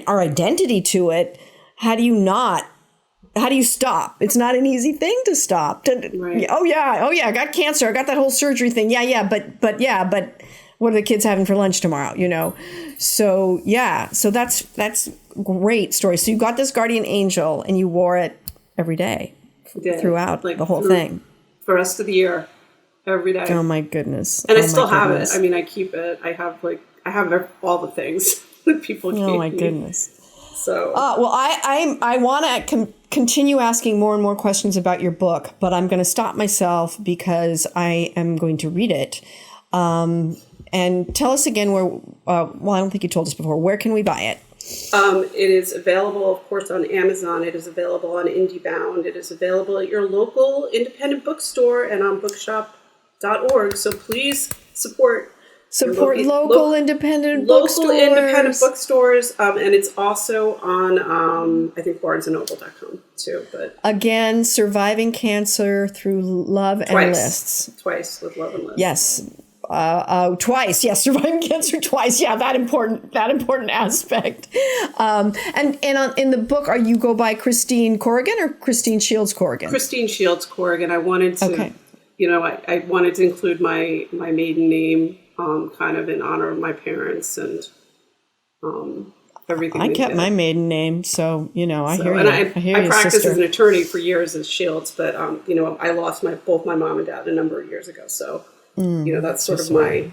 our identity to it, how do you stop? It's not an easy thing to stop. Right. Oh yeah, I got cancer. I got that whole surgery thing. But what are the kids having for lunch tomorrow? So that's great story. So you got this guardian angel and you wore it every day throughout the whole thing. For the rest of the year, every day. Oh my goodness. And I still have it. I mean, I keep it. I have all the things that people gave me. Oh my goodness. So. Well, I want to continue asking more and more questions about your book, but I'm going to stop myself because I am going to read it. And tell us again where, I don't think you told us before, where can we buy it? It is available, of course, on Amazon. It is available on IndieBound. It is available at your local independent bookstore and on bookshop.org. So please support local independent bookstores. Local independent bookstores. And it's also on, I think, barnesandnoble.com too. But again, Surviving Cancer Through Love and Lists. Twice with Love and Lists. Yes. Twice. Yes. Surviving Cancer twice. Yeah. That important aspect. In the book, you go by Christine Corrigan or Christine Shields Corrigan? Christine Shields Corrigan. I wanted to, I wanted to include my maiden name, kind of in honor of my parents and, everything. I kept my maiden name. So, I hear you. And I hear I practiced sister. as an attorney for years as Shields, but, I lost both my mom and dad a number of years ago. So, that's sort of my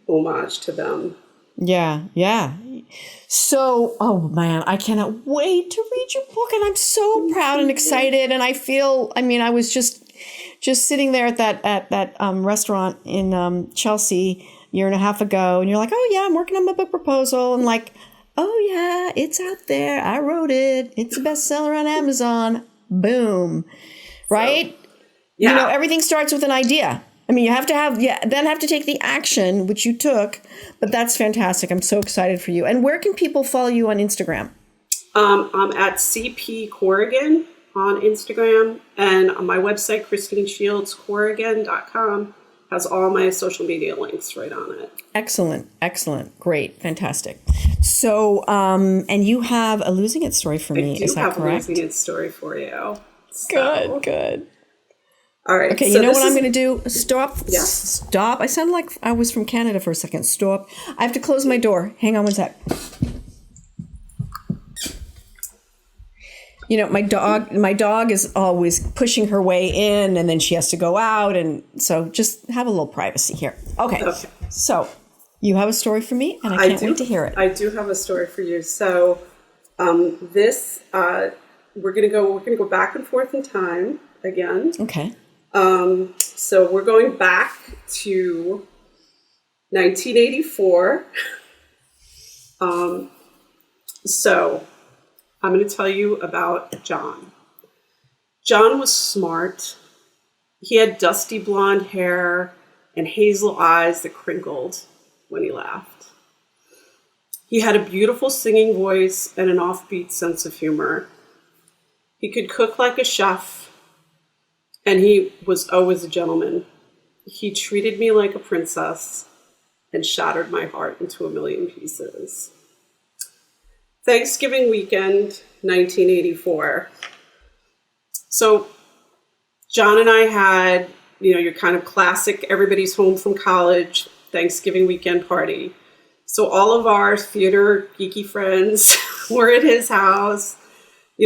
homage to them. Yeah, yeah. So, oh man, I cannot wait to read your book, and I'm so proud and excited. And I was just sitting there at that restaurant in Chelsea a year and a half ago, and you're like, oh yeah, I'm working on my book proposal, and like, oh yeah, it's out there. I wrote it. It's a bestseller on Amazon. Boom, right? So, yeah. Everything starts with an idea. I mean, you have to take the action, which you took, but that's fantastic. I'm so excited for you. And where can people follow you on Instagram? I'm at CP Corrigan on Instagram, and on my website, ChristineShieldsCorrigan.com, has all my social media links right on it. Excellent. Great. Fantastic. So, and you have a Losing It story for me. Is that correct? I do have a Losing It story for you. So. Good. All right. Okay, so what I'm going to do? Stop. Yeah. Stop. I sound like I was from Canada for a second. Stop. I have to close my door. Hang on one sec. My dog is always pushing her way in, and then she has to go out, and so just have a little privacy here. Okay. So you have a story for me, and I can't wait to hear it. I do have a story for you. So we're gonna go back and forth in time again. Okay. So we're going back to 1984. So I'm going to tell you about John. John was smart. He had dusty blonde hair and hazel eyes that crinkled when he laughed. He had a beautiful singing voice and an offbeat sense of humor. He could cook like a chef. And he was always a gentleman. He treated me like a princess and shattered my heart into a million pieces. Thanksgiving weekend, 1984. So John and I had, your kind of classic, everybody's home from college, Thanksgiving weekend party. So all of our theater geeky friends were at his house.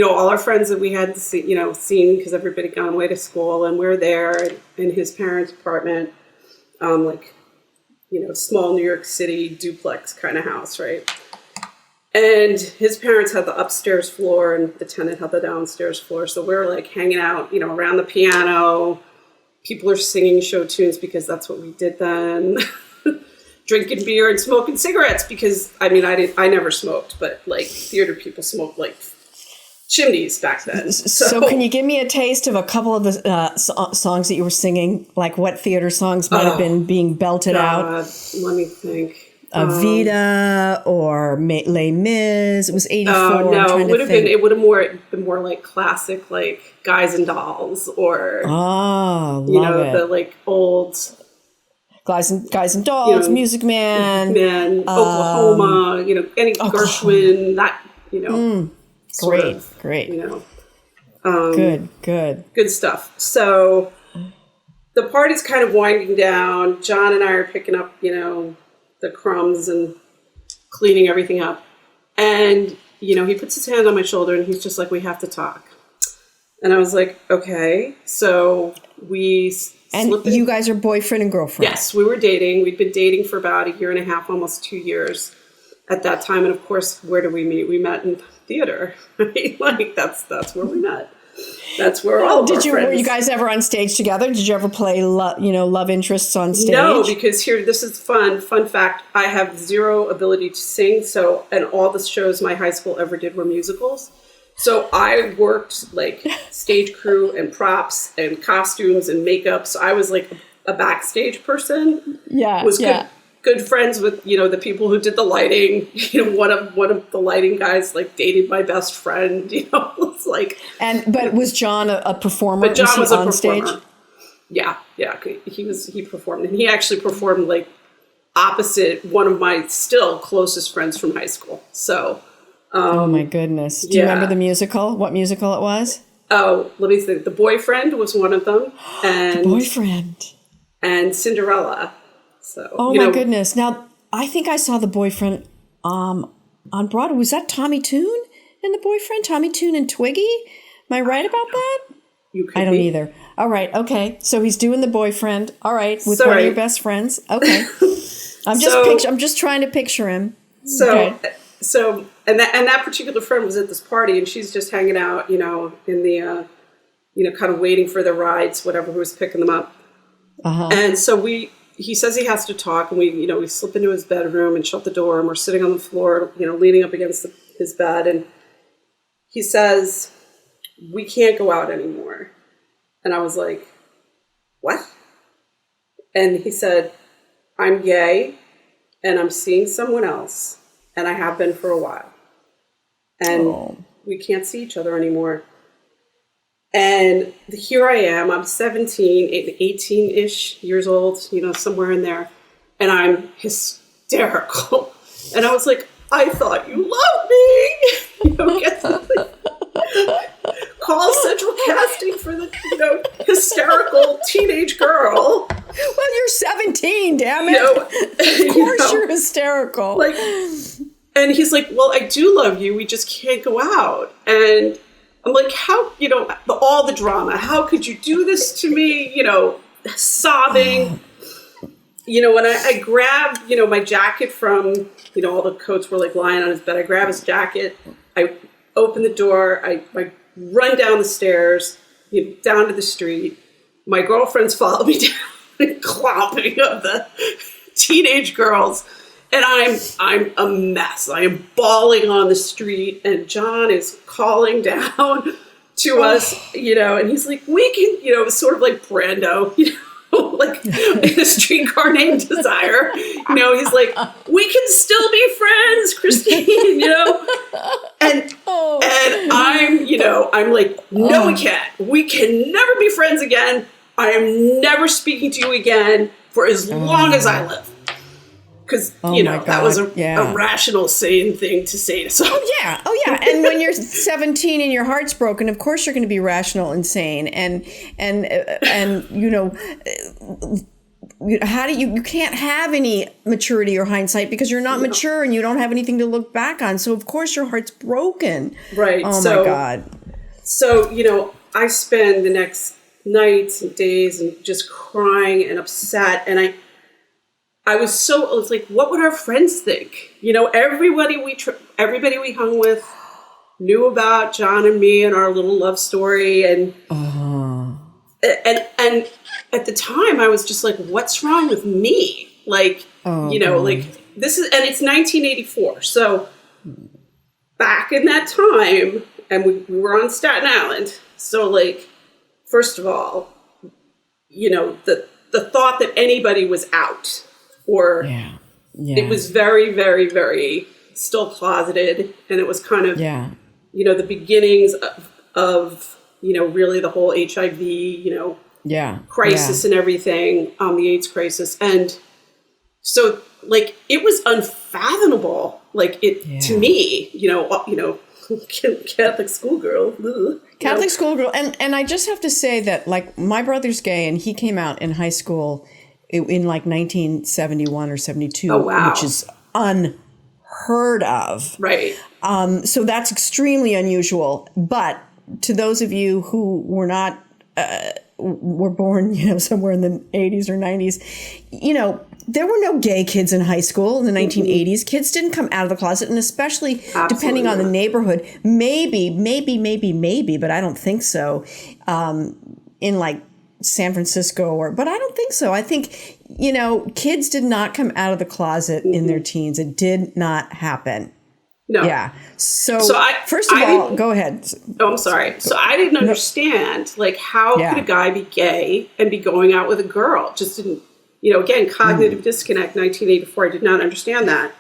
all our friends that we had seen because everybody had gone away to school, and we're there in his parents' apartment, small New York City duplex kind of house, right? And his parents had the upstairs floor and the tenant had the downstairs floor. So we're like hanging out, around the piano. People are singing show tunes because that's what we did then. Drinking beer and smoking cigarettes because, I never smoked, but like theater people smoked like chimneys back then. So can you give me a taste of a couple of the songs that you were singing? Like what theater songs might have been being belted out? Let me think. Evita or Les Mis. It was 84. No, it would have been more like classic, like Guys and Dolls, or the like old Guys and Dolls, Music Man, Oklahoma. Any Gershwin. That great. Good stuff. So the party's kind of winding down. John and I are picking up, the crumbs and cleaning everything up. And, he puts his hand on my shoulder and he's just like, we have to talk. And I was like, okay. So we... And you guys are boyfriend and girlfriend? Yes, we were dating. We'd been dating for about a year and a half, almost 2 years at that time. And of course, where did we meet? We met in theater, right? Like that's where we met. That's where all of our friends. Were you guys ever on stage together? Did you ever play love interests on stage? No, because this is fun fact, I have zero ability to sing, and all the shows my high school ever did were musicals. So I worked like stage crew and props and costumes and makeup. So I was like a backstage person. Yeah. Good friends with, the people who did the lighting. One of the lighting guys like dated my best friend, it's like. But was John a performer? But John was a performer. Stage? Yeah. He performed, and he actually performed like opposite one of my still closest friends from high school. So. Oh my goodness. Do you remember the musical? What musical it was? Oh, let me think. The Boyfriend was one of them. And The Boyfriend. And Cinderella. So, my goodness. Now, I think I saw The Boyfriend on Broadway. Was that Tommy Tune in The Boyfriend? Tommy Tune and Twiggy? Am I right about that? I don't either. All right. Okay. So he's doing The Boyfriend. All right. With one of your best friends. Okay. I'm just trying to picture him. So and that particular friend was at this party, and she's just hanging out, in the, kind of waiting for the rides, whatever, who was picking them up. Uh-huh. And so he says he has to talk, and we slip into his bedroom and shut the door, and we're sitting on the floor, leaning up against his bed, and he says, we can't go out anymore. And I was like, what? And he said, I'm gay, and I'm seeing someone else. And I have been for a while. And we can't see each other anymore. And here I am. I'm 17, 18-ish years old, somewhere in there. And I'm hysterical. And I was like, I thought you loved me. Call central casting for the, hysterical teenage girl. Well, you're 17, damn it. Of course you're hysterical. And he's like, well, I do love you. We just can't go out. And I'm like, how, all the drama. How could you do this to me? Sobbing. And I grabbed, my jacket from, all the coats were like lying on his bed. I grab his jacket. I open the door. I run down the stairs, down to the street. My girlfriends follow me down, clomping of the teenage girls. And I'm a mess. I am bawling on the street, and John is calling down to us, and he's like, we can, sort of like Brando, like in A Streetcar Named Desire, he's like, we can still be friends, Christine, and I'm like, no, we can't. We can never be friends again. I am never speaking to you again for as long as I live. Because, that was a rational, sane thing to say to someone. Oh, yeah. And when you're 17 and your heart's broken, of course you're going to be rational and sane. And how do you can't have any maturity or hindsight because you're not mature and you don't have anything to look back on. So of course your heart's broken. Right. Oh my God. So, I spend the next nights and days and just crying and upset. And I was like, what would our friends think? Everybody we hung with knew about John and me and our little love story. And at the time I was just like, what's wrong with me? Like, like this is, and it's 1984. So back in that time, and we were on Staten Island. So like, first of all, the thought that anybody was out or it was very, very, very still closeted. And it was kind of, the beginnings of really the whole HIV, crisis and everything, the AIDS crisis. And so like, it was unfathomable. Like to me, Catholic schoolgirl. Catholic schoolgirl. And I just have to say that like my brother's gay and he came out in high school in like 1971 or 72, which is unheard of. Right. So that's extremely unusual. But to those of you who were not, were born, somewhere in the 80s or 90s, there were no gay kids in high school in the 1980s. Kids didn't come out of the closet, and especially depending on the neighborhood, maybe, but I don't think so, in like San Francisco but I don't think so. I think, kids did not come out of the closet in their teens. It did not happen. No. Yeah. So first of all, go ahead. Oh, I'm sorry. So I didn't understand, like, how could a guy be gay and be going out with a girl? Just didn't, again, cognitive disconnect, 1984. I did not understand that.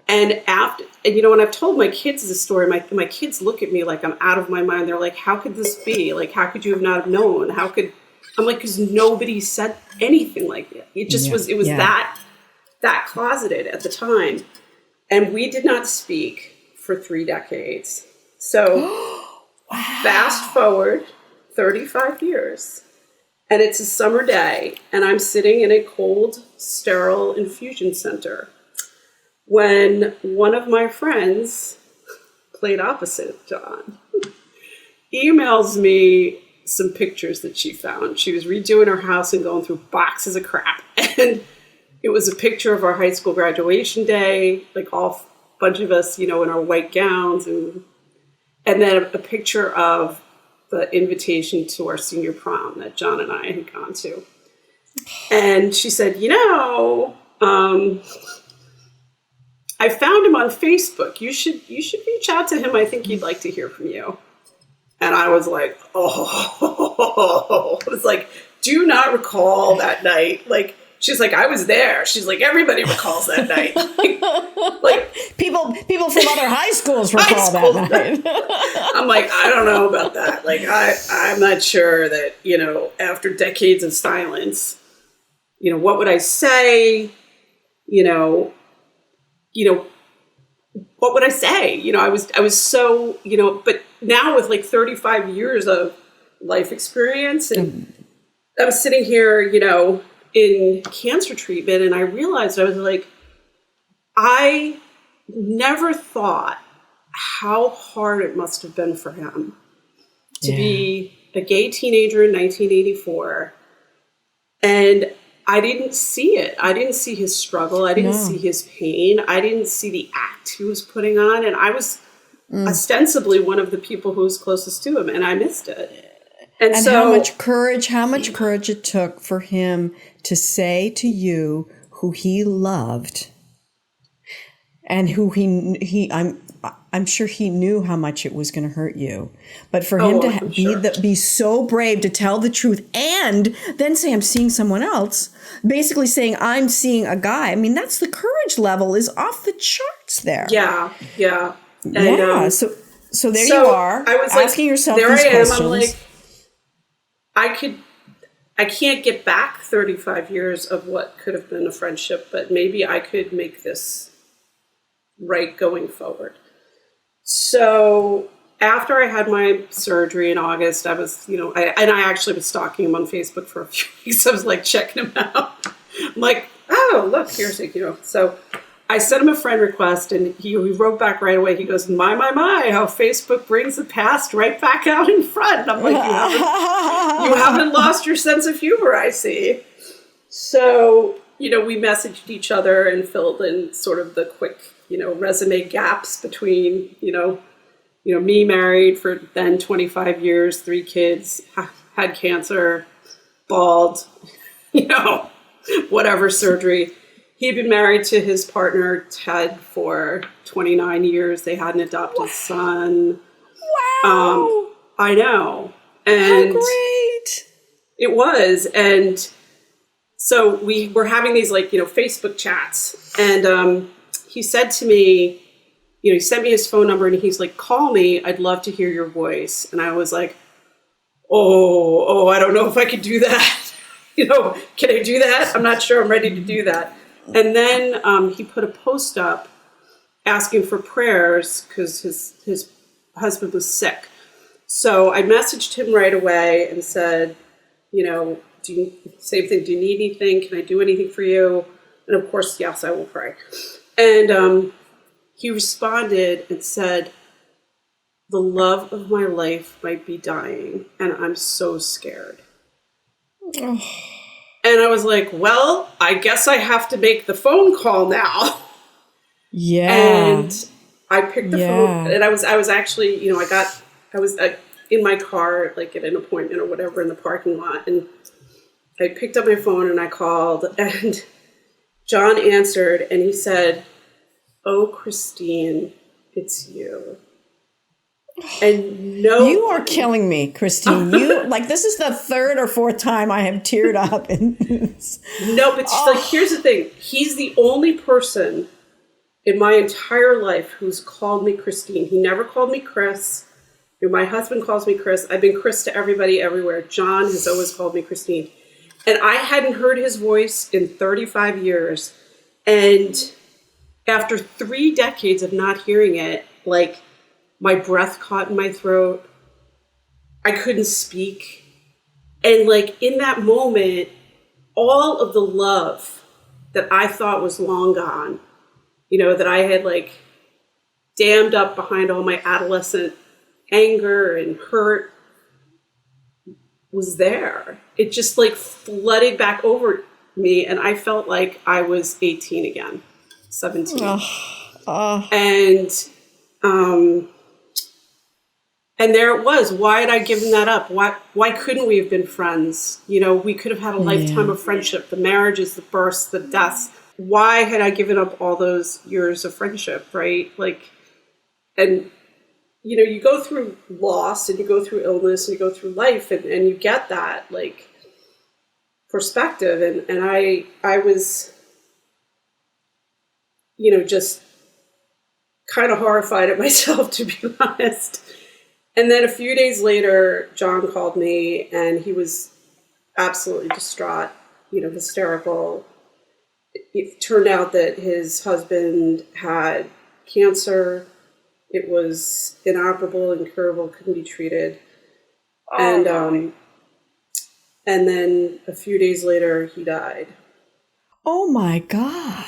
And after, and when I've told my kids this story, my kids look at me like I'm out of my mind. They're like, how could this be? Like, how could you have not known? I'm like, because nobody said anything like that. It just was that closeted at the time. And we did not speak for 3 decades. So fast forward 35 years. And it's a summer day. And I'm sitting in a cold, sterile infusion center when one of my friends, played opposite John, emails me some pictures that she found. She was redoing her house and going through boxes of crap. And it was a picture of our high school graduation day, like all bunch of us, in our white gowns, and then a picture of the invitation to our senior prom that John and I had gone to. And she said, I found him on Facebook. You should reach out to him. I think he'd like to hear from you. And I was like, I was like, do not recall that night. Like, she's like, I was there. She's like, everybody recalls that night. like people from other high schools recall that night. I'm like, I don't know about that. Like, I'm not sure that, after decades of silence, what would I say? What would I say? I was so, but now with like 35 years of life experience, and I'm sitting here, in cancer treatment, and I realized, I was like, I never thought how hard it must have been for him to be a gay teenager in 1984. And I didn't see it. I didn't see his struggle. I didn't see his pain. I didn't see the act he was putting on. And I was ostensibly one of the people who was closest to him, and I missed it. And so, how much courage it took for him to say to you who he loved and who I'm sure he knew how much it was going to hurt you, but for him to be so brave to tell the truth and then say, I'm seeing someone else, basically saying, I'm seeing a guy. I mean, that's the courage level is off the charts there. Yeah. And, so there you are. I was asking yourself there these I am. questions. I'm like, I can't get back 35 years of what could have been a friendship, but maybe I could make this right going forward. So after I had my surgery in August, I was, I actually was stalking him on Facebook for a few weeks. I was like checking him out. I'm like, oh, look, here's so I sent him a friend request, and he wrote back right away. He goes, my, how Facebook brings the past right back out in front. And I'm like, you haven't lost your sense of humor, I see. So, we messaged each other and filled in sort of the quick, resume gaps between, me married for then 25 years, 3 kids, had cancer, bald, whatever surgery. He'd been married to his partner, Ted, for 29 years. They had an adopted son. Wow. I know. And how great. It was. And so we were having these Facebook chats. And he said to me, he sent me his phone number and he's like, call me. I'd love to hear your voice. And I was like, oh, I don't know if I could do that. Can I do that? I'm not sure I'm ready to do that. And then he put a post up asking for prayers because his husband was sick. So I messaged him right away and said, same thing, do you need anything? Can I do anything for you? And of course, yes, I will pray. And he responded and said, the love of my life might be dying, and I'm so scared. Oh. And I was like, well, I guess I have to make the phone call now. Yeah. And I picked the phone, and I was actually, I was in my car, like at an appointment or whatever in the parking lot. And I picked up my phone and I called, and John answered, and he said, oh, Christine, it's you. And no, you are killing me, Christine. You this is the 3rd or 4th time I have teared up. No, but here's the thing. He's the only person in my entire life who's called me Christine. He never called me Chris. My husband calls me Chris. I've been Chris to everybody everywhere. John has always called me Christine. And I hadn't heard his voice in 35 years. And after 3 decades of not hearing it, my breath caught in my throat. I couldn't speak. And in that moment, all of the love that I thought was long gone, that I had dammed up behind all my adolescent anger and hurt was there. It just flooded back over me. And I felt like I was 18 again, 17. And there it was. Why had I given that up? Why couldn't we have been friends? We could have had a lifetime of friendship, the marriages, the births, the deaths. Why had I given up all those years of friendship, right? And, you go through loss and you go through illness and you go through life and you get that, perspective. And I was, just kind of horrified at myself, to be honest. And then a few days later, John called me and he was absolutely distraught, hysterical. It turned out that his husband had cancer. It was inoperable, incurable, couldn't be treated. And then a few days later, he died. Oh my God.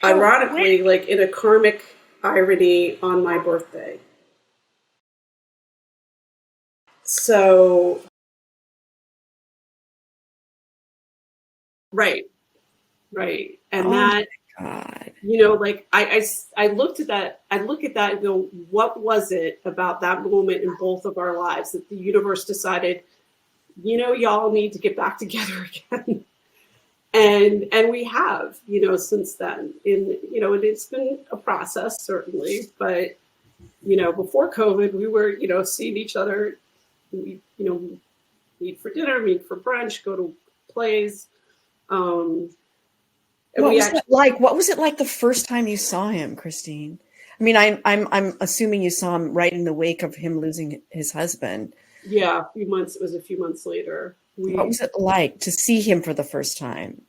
Ironically, in a karmic irony on my birthday. So, right. And that, God. I looked at that, I look at that and go, what was it about that moment in both of our lives that the universe decided, y'all need to get back together again? And we have, since then. And it's been a process, certainly, but, before COVID, we were, seeing each other. We, meet for dinner, meet for brunch, go to plays. What was it like the first time you saw him, Christine? I mean, I'm assuming you saw him right in the wake of him losing his husband. Yeah, it was a few months later. What was it like to see him for the first time?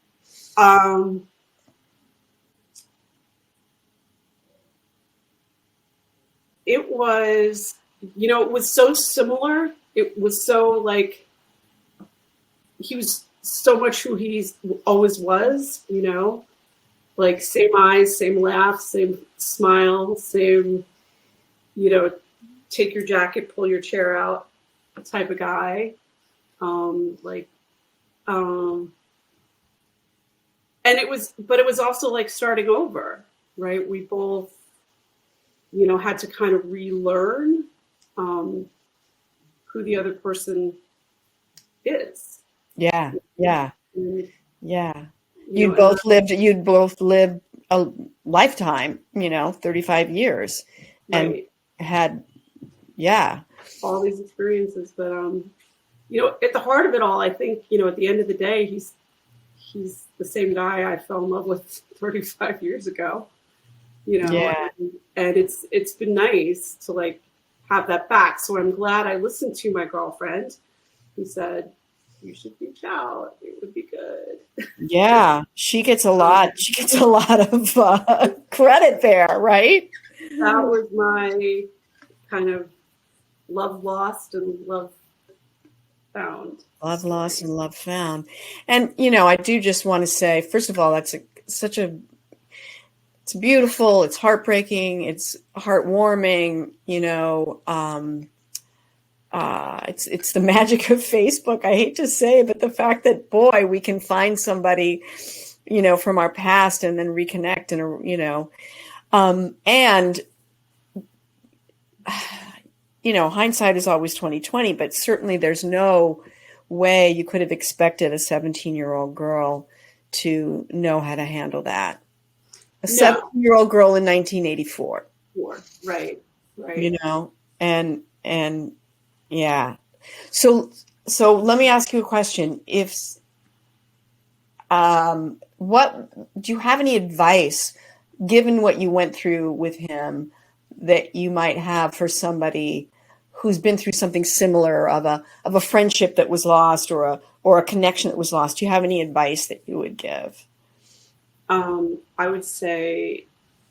It was you know, it was so similar. It was so like, he was so much who he's always was, you know, like same eyes, same laugh, same smile, same, you know, take your jacket, pull your chair out type of guy. Like, and it was also like starting over, right? We both, you know, had to kind of relearn who the other person is. Yeah. Yeah. And, Yeah. you You'd know, both lived a lifetime, you know, 35 years and right. had, yeah. All these experiences. But you know, at the heart of it all, I think, you know, at the end of the day, he's the same guy I fell in love with 35 years ago. You know, Yeah. and it's been nice to like have that back. So I'm glad I listened to my girlfriend who said, you should reach out. It would be good. Yeah. She gets a lot of credit there, right? That was my kind of love lost and love found. Love lost and love found. And, you know, I do just want to say, first of all, it's beautiful, it's heartbreaking, it's heartwarming, you know, it's the magic of Facebook. I hate to say it, but the fact that, boy, we can find somebody, you know, from our past and then reconnect and, you know, and, you know, hindsight is always 20/20, but certainly there's no way you could have expected a 17-year-old girl to know how to handle that. A 17-year-old girl in 1984. Right. You know, and yeah. So let me ask you a question. What do you have any advice, given what you went through with him, that you might have for somebody who's been through something similar of a friendship that was lost or a connection that was lost? Do you have any advice that you would give? I would say,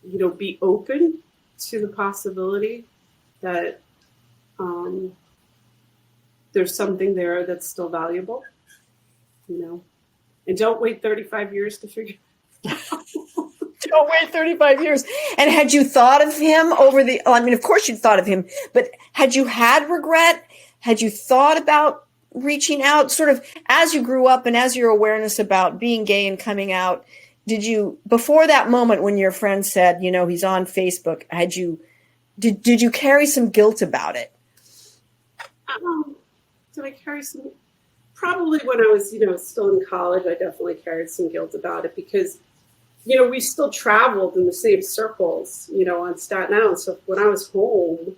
you know, be open to the possibility that there's something there that's still valuable, you know, and don't wait 35 years to figure it out. Don't wait 35 years. And had you thought of him I mean, of course you'd thought of him, but had you had regret? Had you thought about reaching out sort of as you grew up and as your awareness about being gay and coming out? Did you, before that moment when your friend said, you know, he's on Facebook, did you carry some guilt about it? Did I carry some? Probably when I was, you know, still in college, I definitely carried some guilt about it because, you know, we still traveled in the same circles, you know, on Staten Island. So when I was home,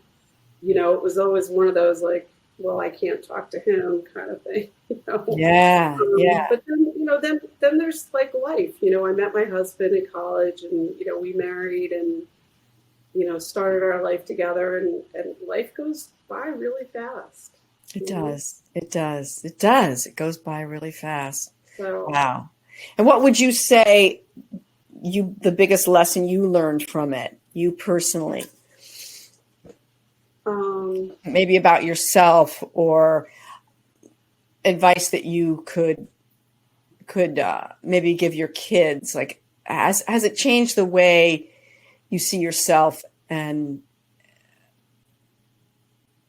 you know, it was always one of those like, well, I can't talk to him kind of thing, you know? Yeah. But then, you know, then there's like life, you know, I met my husband in college and, you know, we married and, you know, started our life together and life goes by really fast. It does. It does. It does. It goes by really fast. So, wow. And what would you say the biggest lesson you learned from it, you personally? Maybe about yourself or advice that you could maybe give your kids. Like, has it changed the way you see yourself? And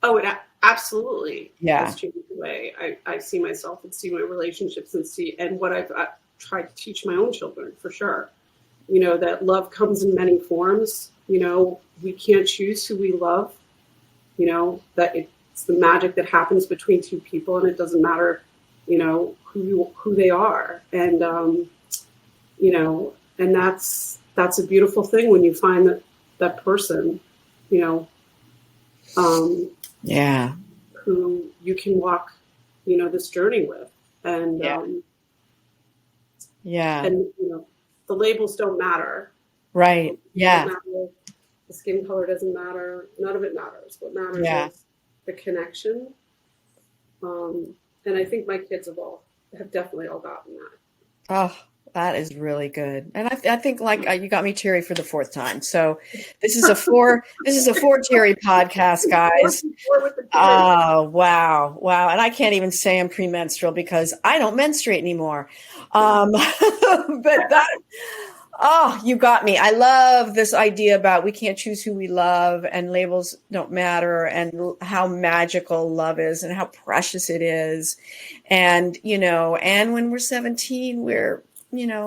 it absolutely has Yeah. changed the way I see myself and see my relationships and what I've tried to teach my own children, for sure. You know, that love comes in many forms. You know, we can't choose who we love. You know, that it's the magic that happens between two people, and it doesn't matter, you know, who they are. And you know, and that's a beautiful thing when you find that person, you know, Yeah. who you can walk, you know, this journey with. And Yeah. and you know, the labels don't matter. Right. Yeah. Don't matter. The skin color doesn't matter. None of it matters. What matters is the connection. And I think my kids have definitely all gotten that. Oh, That is really good, and I think you got me teary for the fourth time. So this is a four teary podcast, guys. Oh wow, and I can't even say I'm premenstrual because I don't menstruate anymore. But that. Oh, you got me. I love this idea about we can't choose who we love and labels don't matter, and how magical love is and how precious it is. And, and when we're 17, we're, and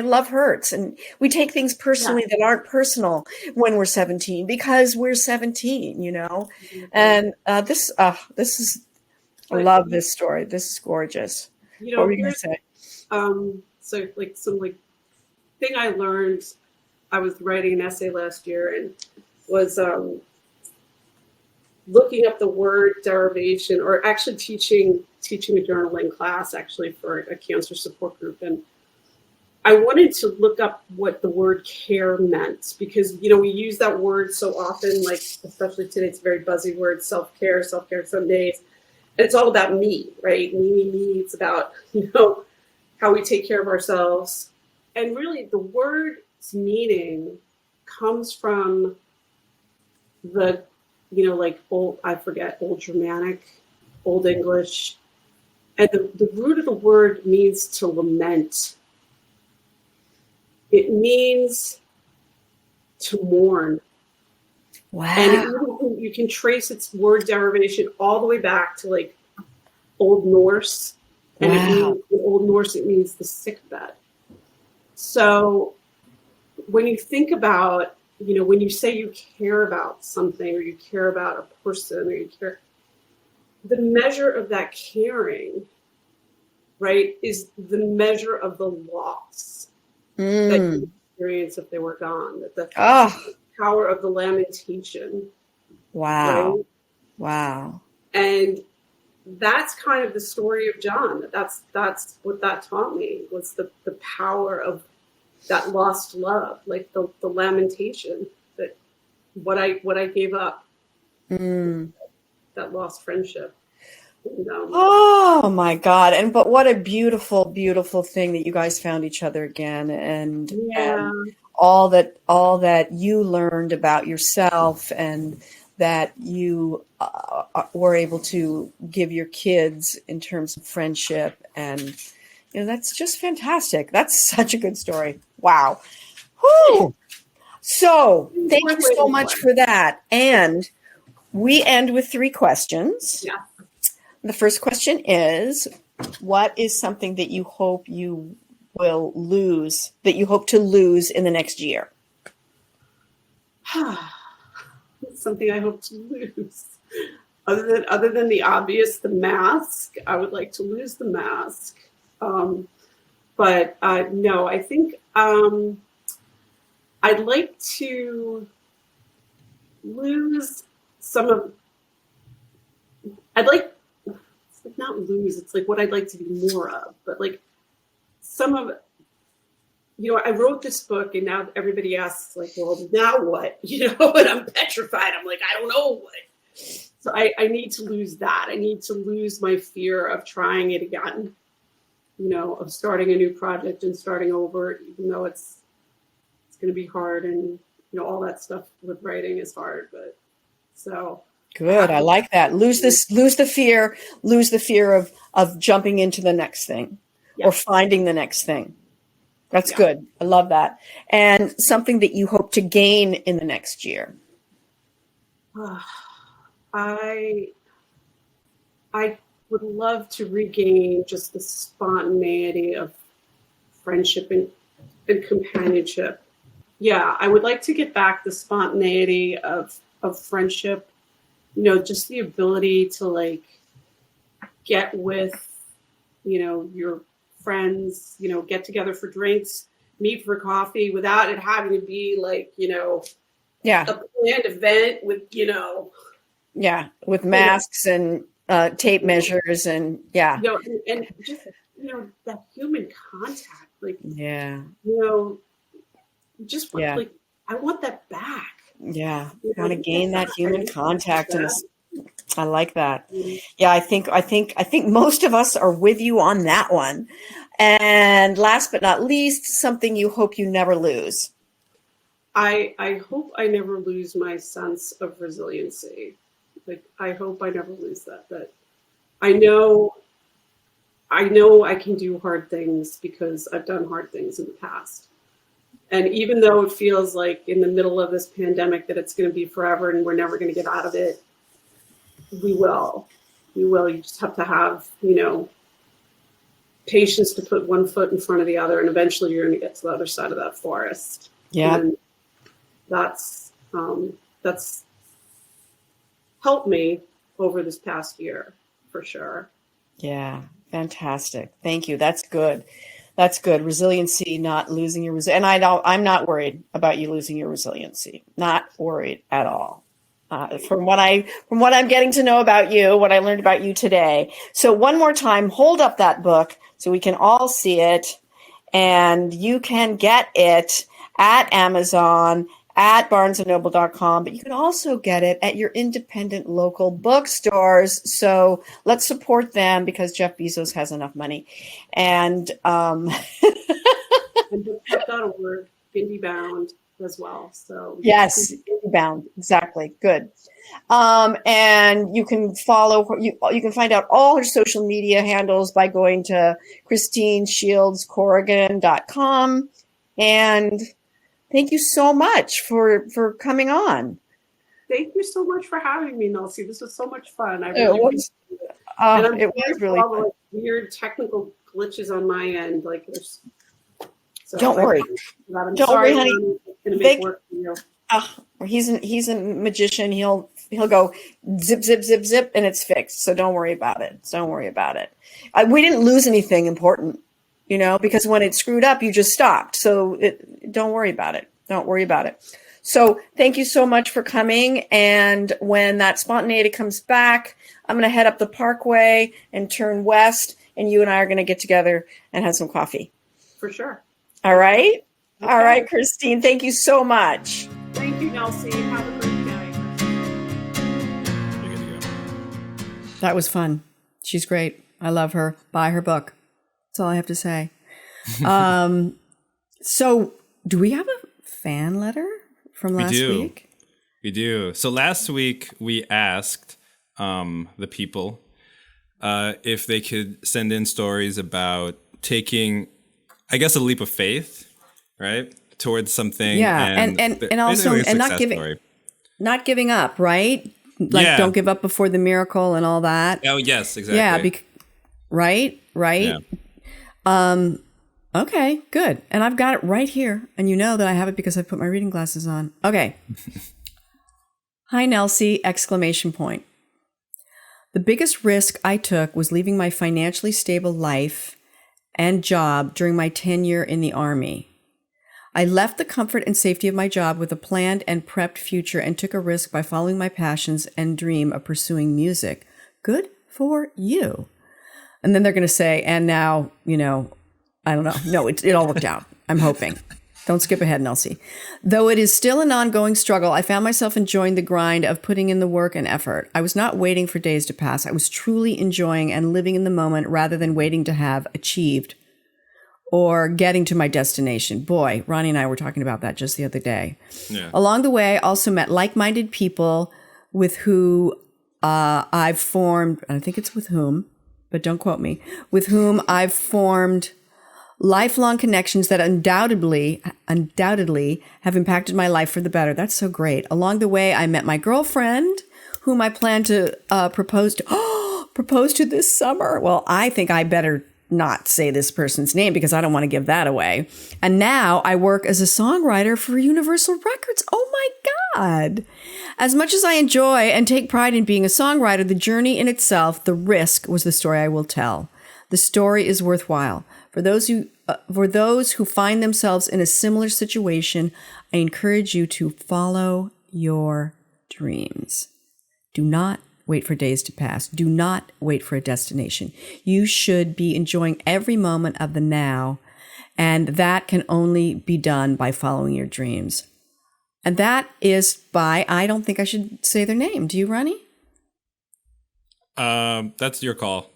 love hurts, and we take things personally that aren't personal when we're 17 because we're 17, and this is, I love this story. This is gorgeous. What were you going to say? So some thing I learned, I was writing an essay last year and was looking up the word derivation, or actually teaching a journaling class actually for a cancer support group. And I wanted to look up what the word care meant, because, we use that word so often, like especially today, it's a very buzzy word, self-care some days. And it's all about me, right? Me. It's about, how we take care of ourselves. And really the word's meaning comes from the, old Germanic, Old English. And the root of the word means to lament. It means to mourn. Wow. And you can trace its word derivation all the way back to Old Norse. And in Old Norse, it means the sick bed. So when you think about, when you say you care about something, or you care about a person, or you care, the measure of that caring, right, is the measure of the loss that you experience if they were gone. That the power of the lamentation. Wow. Right? Wow. And that's kind of the story of John. That's what that taught me, was the power of that lost love, like the lamentation, that what I gave up, that lost friendship. Oh my God. But what a beautiful, beautiful thing that you guys found each other again, and all that you learned about yourself, and that you were able to give your kids in terms of friendship. And, that's just fantastic. That's such a good story. Wow. Whew. So thank you so much for that. And we end with 3 questions. Yeah. The first question is, what is something that you hope you will lose, that you hope to lose in the next year? Something I hope to lose. Other than the obvious, the mask, I would like to lose the mask. But no, I think I'd like to lose some of, not lose, it's what I'd like to be more of, but some of, I wrote this book, and now everybody asks, well, now what? And I'm petrified. I'm I don't know what. So I need to lose that. I need to lose my fear of trying it again, of starting a new project and starting over, even though it's going to be hard, and, all that stuff with writing is hard, but so. Good. I like that. Lose the fear of jumping into the next thing, or finding the next thing. That's good. I love that. And something that you hope to gain in the next year. I would love to regain just the spontaneity of friendship and companionship. Yeah, I would like to get back the spontaneity of friendship. Just the ability to get with, your friends, get together for drinks, meet for coffee, without it having to be a planned event with, with masks and tape measures and and just, that human contact, I want that back. Yeah, want to gain that human contact, and I like that. Yeah, I think most of us are with you on that one. And last but not least, something you hope you never lose. I hope I never lose my sense of resiliency. Like, I hope I never lose that. That I know I can do hard things because I've done hard things in the past. And even though it feels like in the middle of this pandemic that it's going to be forever and we're never going to get out of it, we will. We will. You just have to have, patience to put one foot in front of the other, and eventually you're going to get to the other side of that forest. Yeah. And that's helped me over this past year for sure. Yeah. Fantastic. Thank you. That's good. That's good. Resiliency, not losing your resilience. And I'm not worried about you losing your resiliency. Not worried at all. From what I'm getting to know about you, what I learned about you today. So one more time, hold up that book so we can all see it, and you can get it at Amazon, at barnesandnoble.com, but you can also get it at your independent local bookstores. So let's support them because Jeff Bezos has enough money. And And book.org, indie bound as well. So yes, bound. Exactly. Good. And you can you can find out all her social media handles by going to ChristineShieldsCorrigan.com. And thank you so much for coming on. Thank you so much for having me, Nelsie. This was so much fun. It was really all fun. the weird technical glitches on my end. Don't worry. I'm Don't sorry, worry, honey. Ronnie. It's gonna make work for you. He's a magician. He'll go zip, zip, zip, zip, and it's fixed. So don't worry about it. We didn't lose anything important, because when it screwed up, you just stopped. So don't worry about it. Don't worry about it. So thank you so much for coming. And when that spontaneity comes back, I'm going to head up the Parkway and turn west, and you and I are going to get together and have some coffee. For sure. All right. Okay. All right, Christine. Thank you so much. Thank you, Nelsie. Have a great day. You're good to go. That was fun. She's great. I love her. Buy her book. That's all I have to say. So do we have a fan letter from last week? We do. So last week we asked the people if they could send in stories about taking, I guess, a leap of faith, right, towards something. Yeah, and also and not giving up, right? Like don't give up before the miracle and all that. Oh yes, exactly. Yeah, right. Yeah. Okay, good. And I've got it right here, and you know that I have it because I put my reading glasses on. Okay. Hi, Nelsie! ! The biggest risk I took was leaving my financially stable life and job during my tenure in the Army. I left the comfort and safety of my job with a planned and prepped future and took a risk by following my passions and dream of pursuing music. Good for you. And then they're going to say, and now, I don't know. No, it all worked out. I'm hoping. Don't skip ahead, Nelsie. Though it is still an ongoing struggle, I found myself enjoying the grind of putting in the work and effort. I was not waiting for days to pass. I was truly enjoying and living in the moment rather than waiting to have achieved or getting to my destination. Boy, Ronnie and I were talking about that just the other day. Yeah. Along the way, I also met like-minded people with who I've formed, I think it's with whom, but don't quote me, with whom I've formed lifelong connections that undoubtedly have impacted my life for the better. That's so great. Along the way, I met my girlfriend, whom I plan to propose to this summer. Well, I think I better not say this person's name because I don't want to give that away. And now I work as a songwriter for Universal Records. Oh my God. As much as I enjoy and take pride in being a songwriter, the journey in itself, the risk was the story I will tell. The story is worthwhile. For those who find themselves in a similar situation, I encourage you to follow your dreams. Do not wait for days to pass. Do not wait for a destination. You should be enjoying every moment of the now, and that can only be done by following your dreams. And that is by, I don't think I should say their name. Do you, Ronnie? That's your call.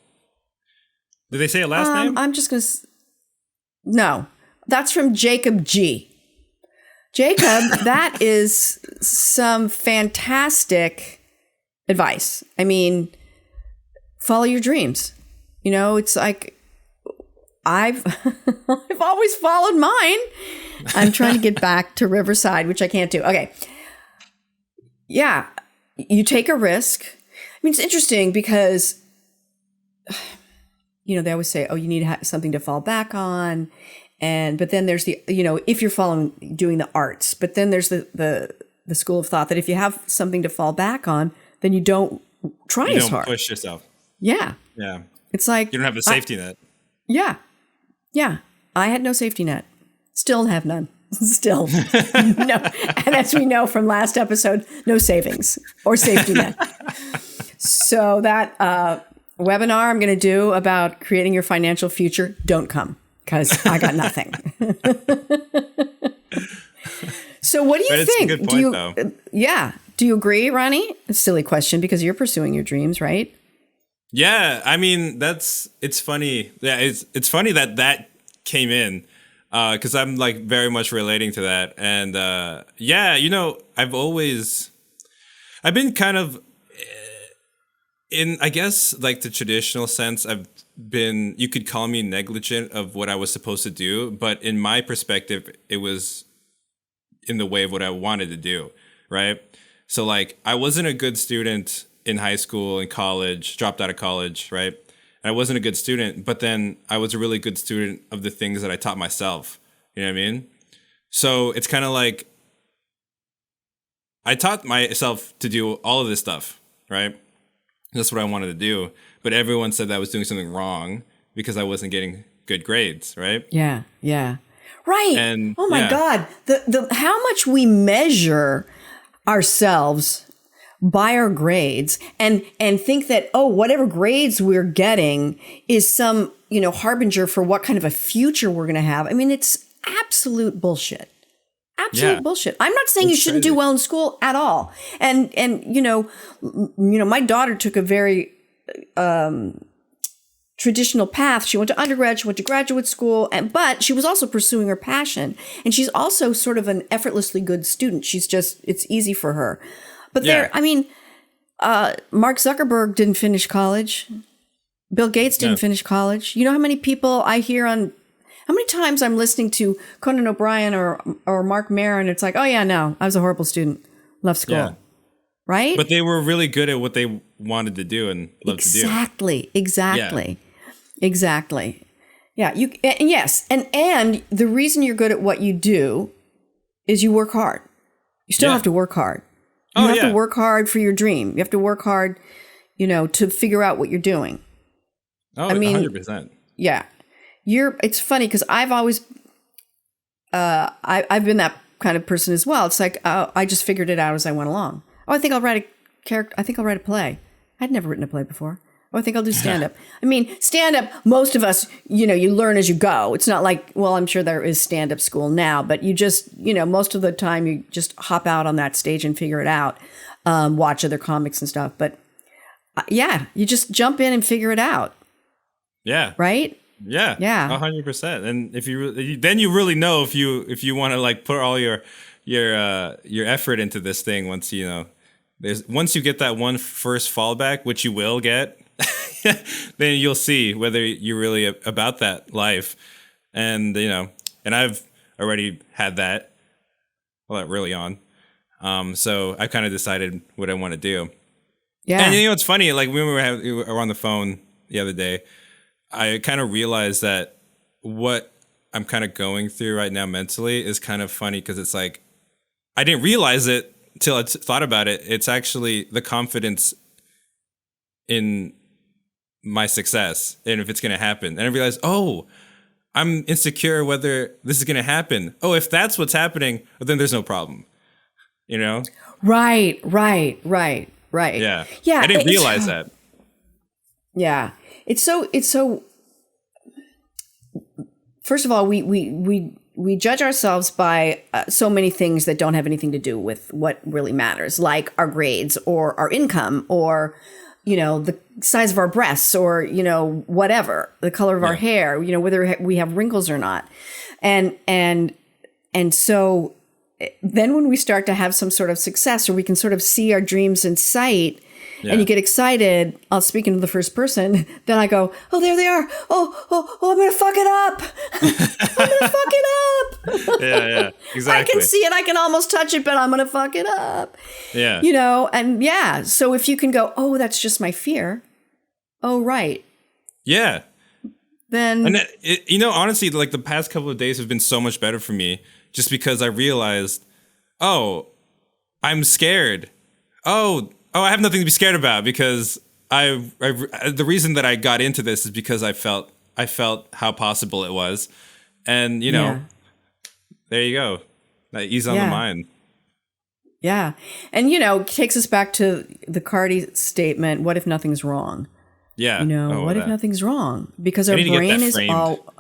Did they say a last name? I'm just going to... No, that's from Jacob G. Jacob, that is some fantastic advice. I mean, follow your dreams. You know, it's like I've always followed mine. I'm trying to get back to Riverside, which I can't do. Okay. Yeah, you take a risk. I mean, it's interesting because, you know, they always say, oh, you need something to fall back on. But then there's the, you know, if you're doing the arts, but then there's the school of thought that if you have something to fall back on, then you don't try as hard. Push yourself. Yeah. Yeah. It's like, you don't have the safety net. Yeah. Yeah. I had no safety net. Still have none. Still. No. And as we know from last episode, no savings or safety net. So that webinar I'm going to do about creating your financial future, don't come because I got nothing. So what do you think? It's a good point, though. Yeah. Do you agree, Ronnie? A silly question because you're pursuing your dreams, right? Yeah, I mean it's funny. Yeah, it's funny that came in because I'm like very much relating to that. And yeah, you know, I've been kind of in, I guess, like the traditional sense. You could call me negligent of what I was supposed to do, but in my perspective, it was in the way of what I wanted to do, right? So like I wasn't a good student in high school and college, dropped out of college, right? And I wasn't a good student, but then I was a really good student of the things that I taught myself. You know what I mean? So it's kind of like I taught myself to do all of this stuff, right? That's what I wanted to do. But everyone said that I was doing something wrong because I wasn't getting good grades, right? Yeah, yeah. Right. And oh my God. The how much we measure ourselves by our grades and think that, oh, whatever grades we're getting is some, you know, harbinger for what kind of a future we're going to have. I mean, it's absolute bullshit. Absolute bullshit. I'm not saying you shouldn't do well in school at all. And you know, my daughter took a very traditional path. She went to undergrad, she went to graduate school, but she was also pursuing her passion. And she's also sort of an effortlessly good student. It's easy for her. But Mark Zuckerberg didn't finish college. Bill Gates didn't finish college. You know how many people I hear how many times I'm listening to Conan O'Brien or Mark Maron, and it's like, oh yeah, no, I was a horrible student, left school. Yeah. Right? But they were really good at what they wanted to do and loved to do. Exactly. Yeah, and the reason you're good at what you do is you work hard. You still have to work hard. You have to work hard for your dream. You have to work hard, you know, to figure out what you're doing. Oh, I mean, 100%. Yeah. It's funny because I've always, I've been that kind of person as well. It's like, I just figured it out as I went along. Oh, I think I'll write a character. I think I'll write a play. I'd never written a play before. Oh, I think I'll do stand-up. I mean, stand-up, most of us, you know, you learn as you go. It's not like, well, I'm sure there is stand-up school now, but you just, you know, most of the time you just hop out on that stage and figure it out, watch other comics and stuff. But you just jump in and figure it out. Yeah. Right? Yeah. 100%. And if then you really know if you want to like put all your effort into this thing once you get that one first fallback, which you will get. Then you'll see whether you're really about that life. And, you know, and I've already had that early on. So I kind of decided what I want to do. Yeah. And, you know, it's funny, like when we were on the phone the other day, I kind of realized that what I'm kind of going through right now mentally is kind of funny because it's like, I didn't realize it till I thought about it. It's actually the confidence in my success and if it's going to happen. And I realized, oh, I'm insecure whether this is going to happen. Oh, if that's what's happening, then there's no problem. You know? Right. Yeah. I didn't realize that. Yeah. It's so first of all, we judge ourselves by so many things that don't have anything to do with what really matters, like our grades or our income or, the size of our breasts or, whatever, the color of our hair, whether we have wrinkles or not. And so then when we start to have some sort of success or we can sort of see our dreams in sight and you get excited, I'll speak into the first person, then I go, oh, there they are. Oh, I'm going to fuck it up. I'm going to fuck it up. Yeah, exactly. I can see it. I can almost touch it, but I'm going to fuck it up. Yeah. So if you can go, oh, that's just my fear. Oh, right. Yeah. Then. And honestly, like the past couple of days have been so much better for me just because I realized, oh, I'm scared. Oh, I have nothing to be scared about because the reason that I got into this is because I felt how possible it was. And, there you go. That ease on the mind. Yeah. And, it takes us back to the Cardi statement, what if nothing's wrong? Yeah. What if nothing's wrong? Because our brain is all...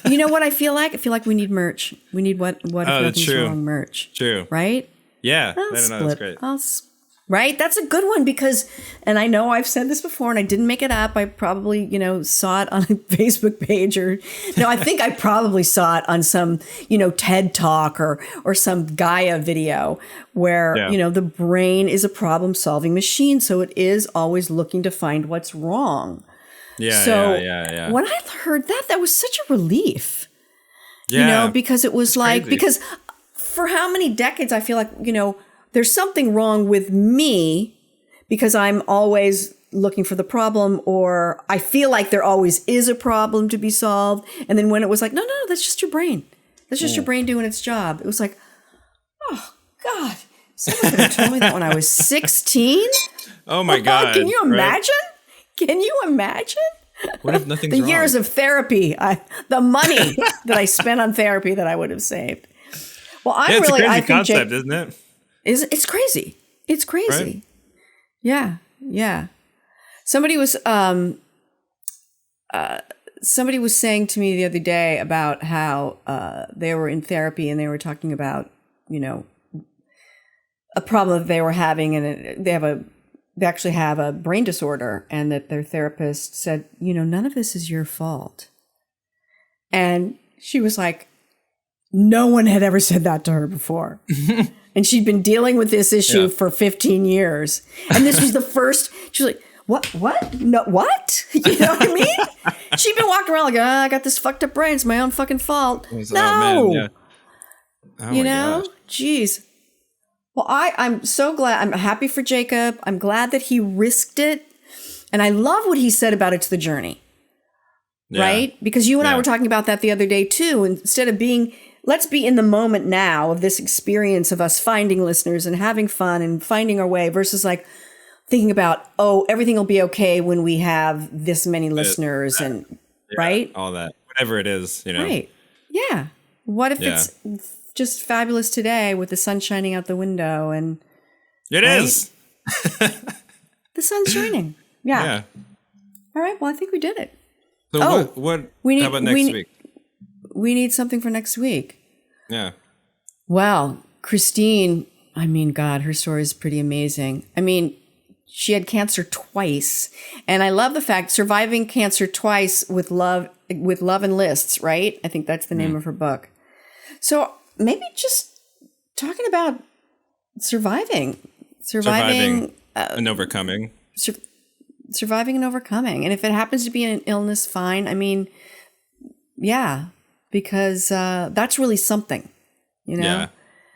You know what I feel like? I feel like we need merch. We need what if nothing's wrong merch. True. Right? Yeah. That's great. Right? That's a good one because, and I know I've said this before and I didn't make it up. I probably, saw it on a Facebook page I think I probably saw it on some, TED talk or some Gaia video where, the brain is a problem solving machine. So it is always looking to find what's wrong. Yeah. So yeah. When I heard that was such a relief, Yeah. Because it was like, crazy. Because for how many decades I feel like, there's something wrong with me because I'm always looking for the problem or I feel like there always is a problem to be solved. And then when it was like, no, that's just your brain. That's just your brain doing its job. It was like, oh, God. Someone could have told me that when I was 16. Oh, my God. Can you imagine? Right? Can you imagine? What if nothing's the wrong? years of therapy, the money that I spent on therapy that I would have saved. Well, it's a crazy concept, isn't it? It's crazy. It's crazy. Right? Yeah. Somebody was saying to me the other day about how they were in therapy and they were talking about, a problem that they were having and they actually have a brain disorder and that their therapist said, none of this is your fault. And she was like, no one had ever said that to her before. And she'd been dealing with this issue for 15 years. And this was the first, she was like, what? No, what? You know what I mean? She'd been walking around like, I got this fucked up brain. It's my own fucking fault. No. Oh, man, yeah. Gosh. Geez. Well, I'm so glad. I'm happy for Jacob. I'm glad that he risked it. And I love what he said about it's the journey. Yeah. Right? Because you and I were talking about that the other day too. Instead of let's be in the moment now of this experience of us finding listeners and having fun and finding our way versus like thinking about, everything will be okay when we have this many listeners and right? All that, whatever it is, Right. Yeah. What if it's just fabulous today with the sun shining out the window and it is. The sun's shining. Yeah. All right. Well, I think we did it. So how about next week? We need something for next week. Yeah. Well, Christine, I mean, God, her story is pretty amazing. I mean, she had cancer twice. And I love the fact surviving cancer twice with love and lists, right? I think that's the name of her book. So maybe just talking about surviving and overcoming. Surviving and overcoming. And if it happens to be an illness, fine. I mean, yeah, because that's really something, Yeah.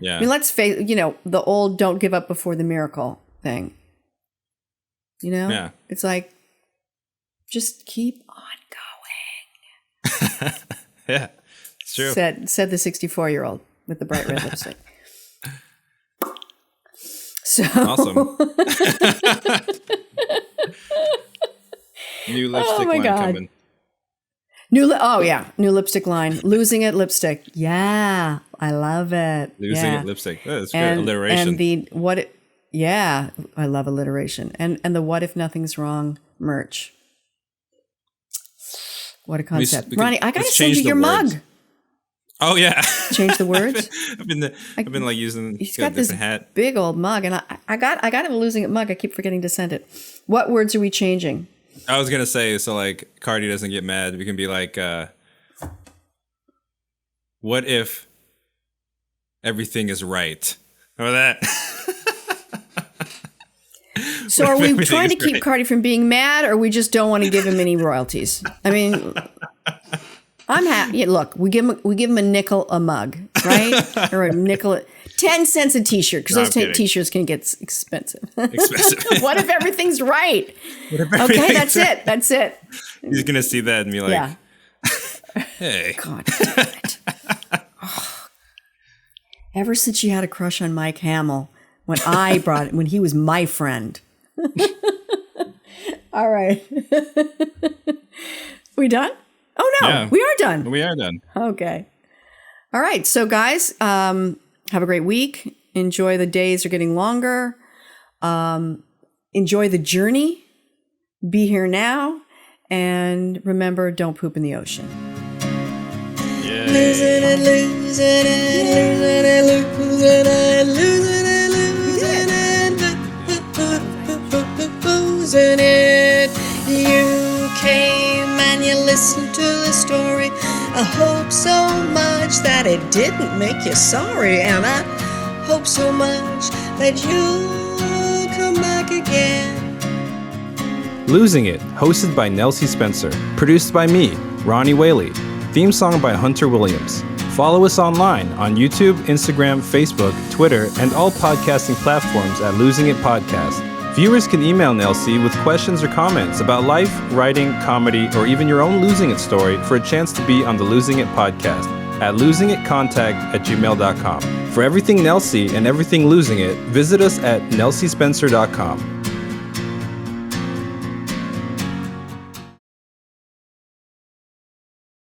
I mean, let's face, the old don't give up before the miracle thing. Yeah. It's like, just keep on going. Yeah, it's true. Said the 64-year-old with the bright red lipstick. So awesome. New lipstick line coming. New lipstick line. Losing it lipstick. Yeah, I love it. Losing it lipstick. That's great alliteration. And I love alliteration. And the what if nothing's wrong merch. What a concept. Ronnie, I gotta send you your mug. Oh yeah. Change the words. I've been like using He's got got a this different hat. big old mug, and I got him a Losing It mug. I keep forgetting to send it. What words are we changing? I was gonna say, so like Cardi doesn't get mad. We can be like, what if everything is right? Remember that? So are we trying to keep Cardi from being mad, or we just don't want to give him any royalties? I mean, I'm happy. Yeah, look, we give him a nickel a mug, right? Or a nickel, 10 cents a t-shirt, because those t-shirts can get expensive. What if everything's right? Okay, that's it. That's it. He's gonna see that and be like, Yeah. "Hey, God damn it." Oh. Ever since you had a crush on Mike Hamill, when he was my friend. All right. We done? Oh no, Yeah. we are done. we are done." Okay. All right. So guys, have a great week. Enjoy the days are getting longer. Enjoy the journey. Be here now. And remember, don't poop in the ocean. Yeah. Losing it, losing it, losing it, losing it, losing it, losing it. You came and you listened to the story. I hope so much that it didn't make you sorry, and I hope so much that you'll come back again. Losing It, hosted by Nelsie Spencer. Produced by me, Ronnie Whaley. Theme song by Hunter Williams. Follow us online on YouTube, Instagram, Facebook, Twitter, and all podcasting platforms at Losing It Podcast. Viewers can email Nelsie with questions or comments about life, writing, comedy, or even your own Losing It story for a chance to be on the Losing It Podcast at losingitcontact@gmail.com. For everything Nelsie and everything Losing It, visit us at nelsiespencer.com.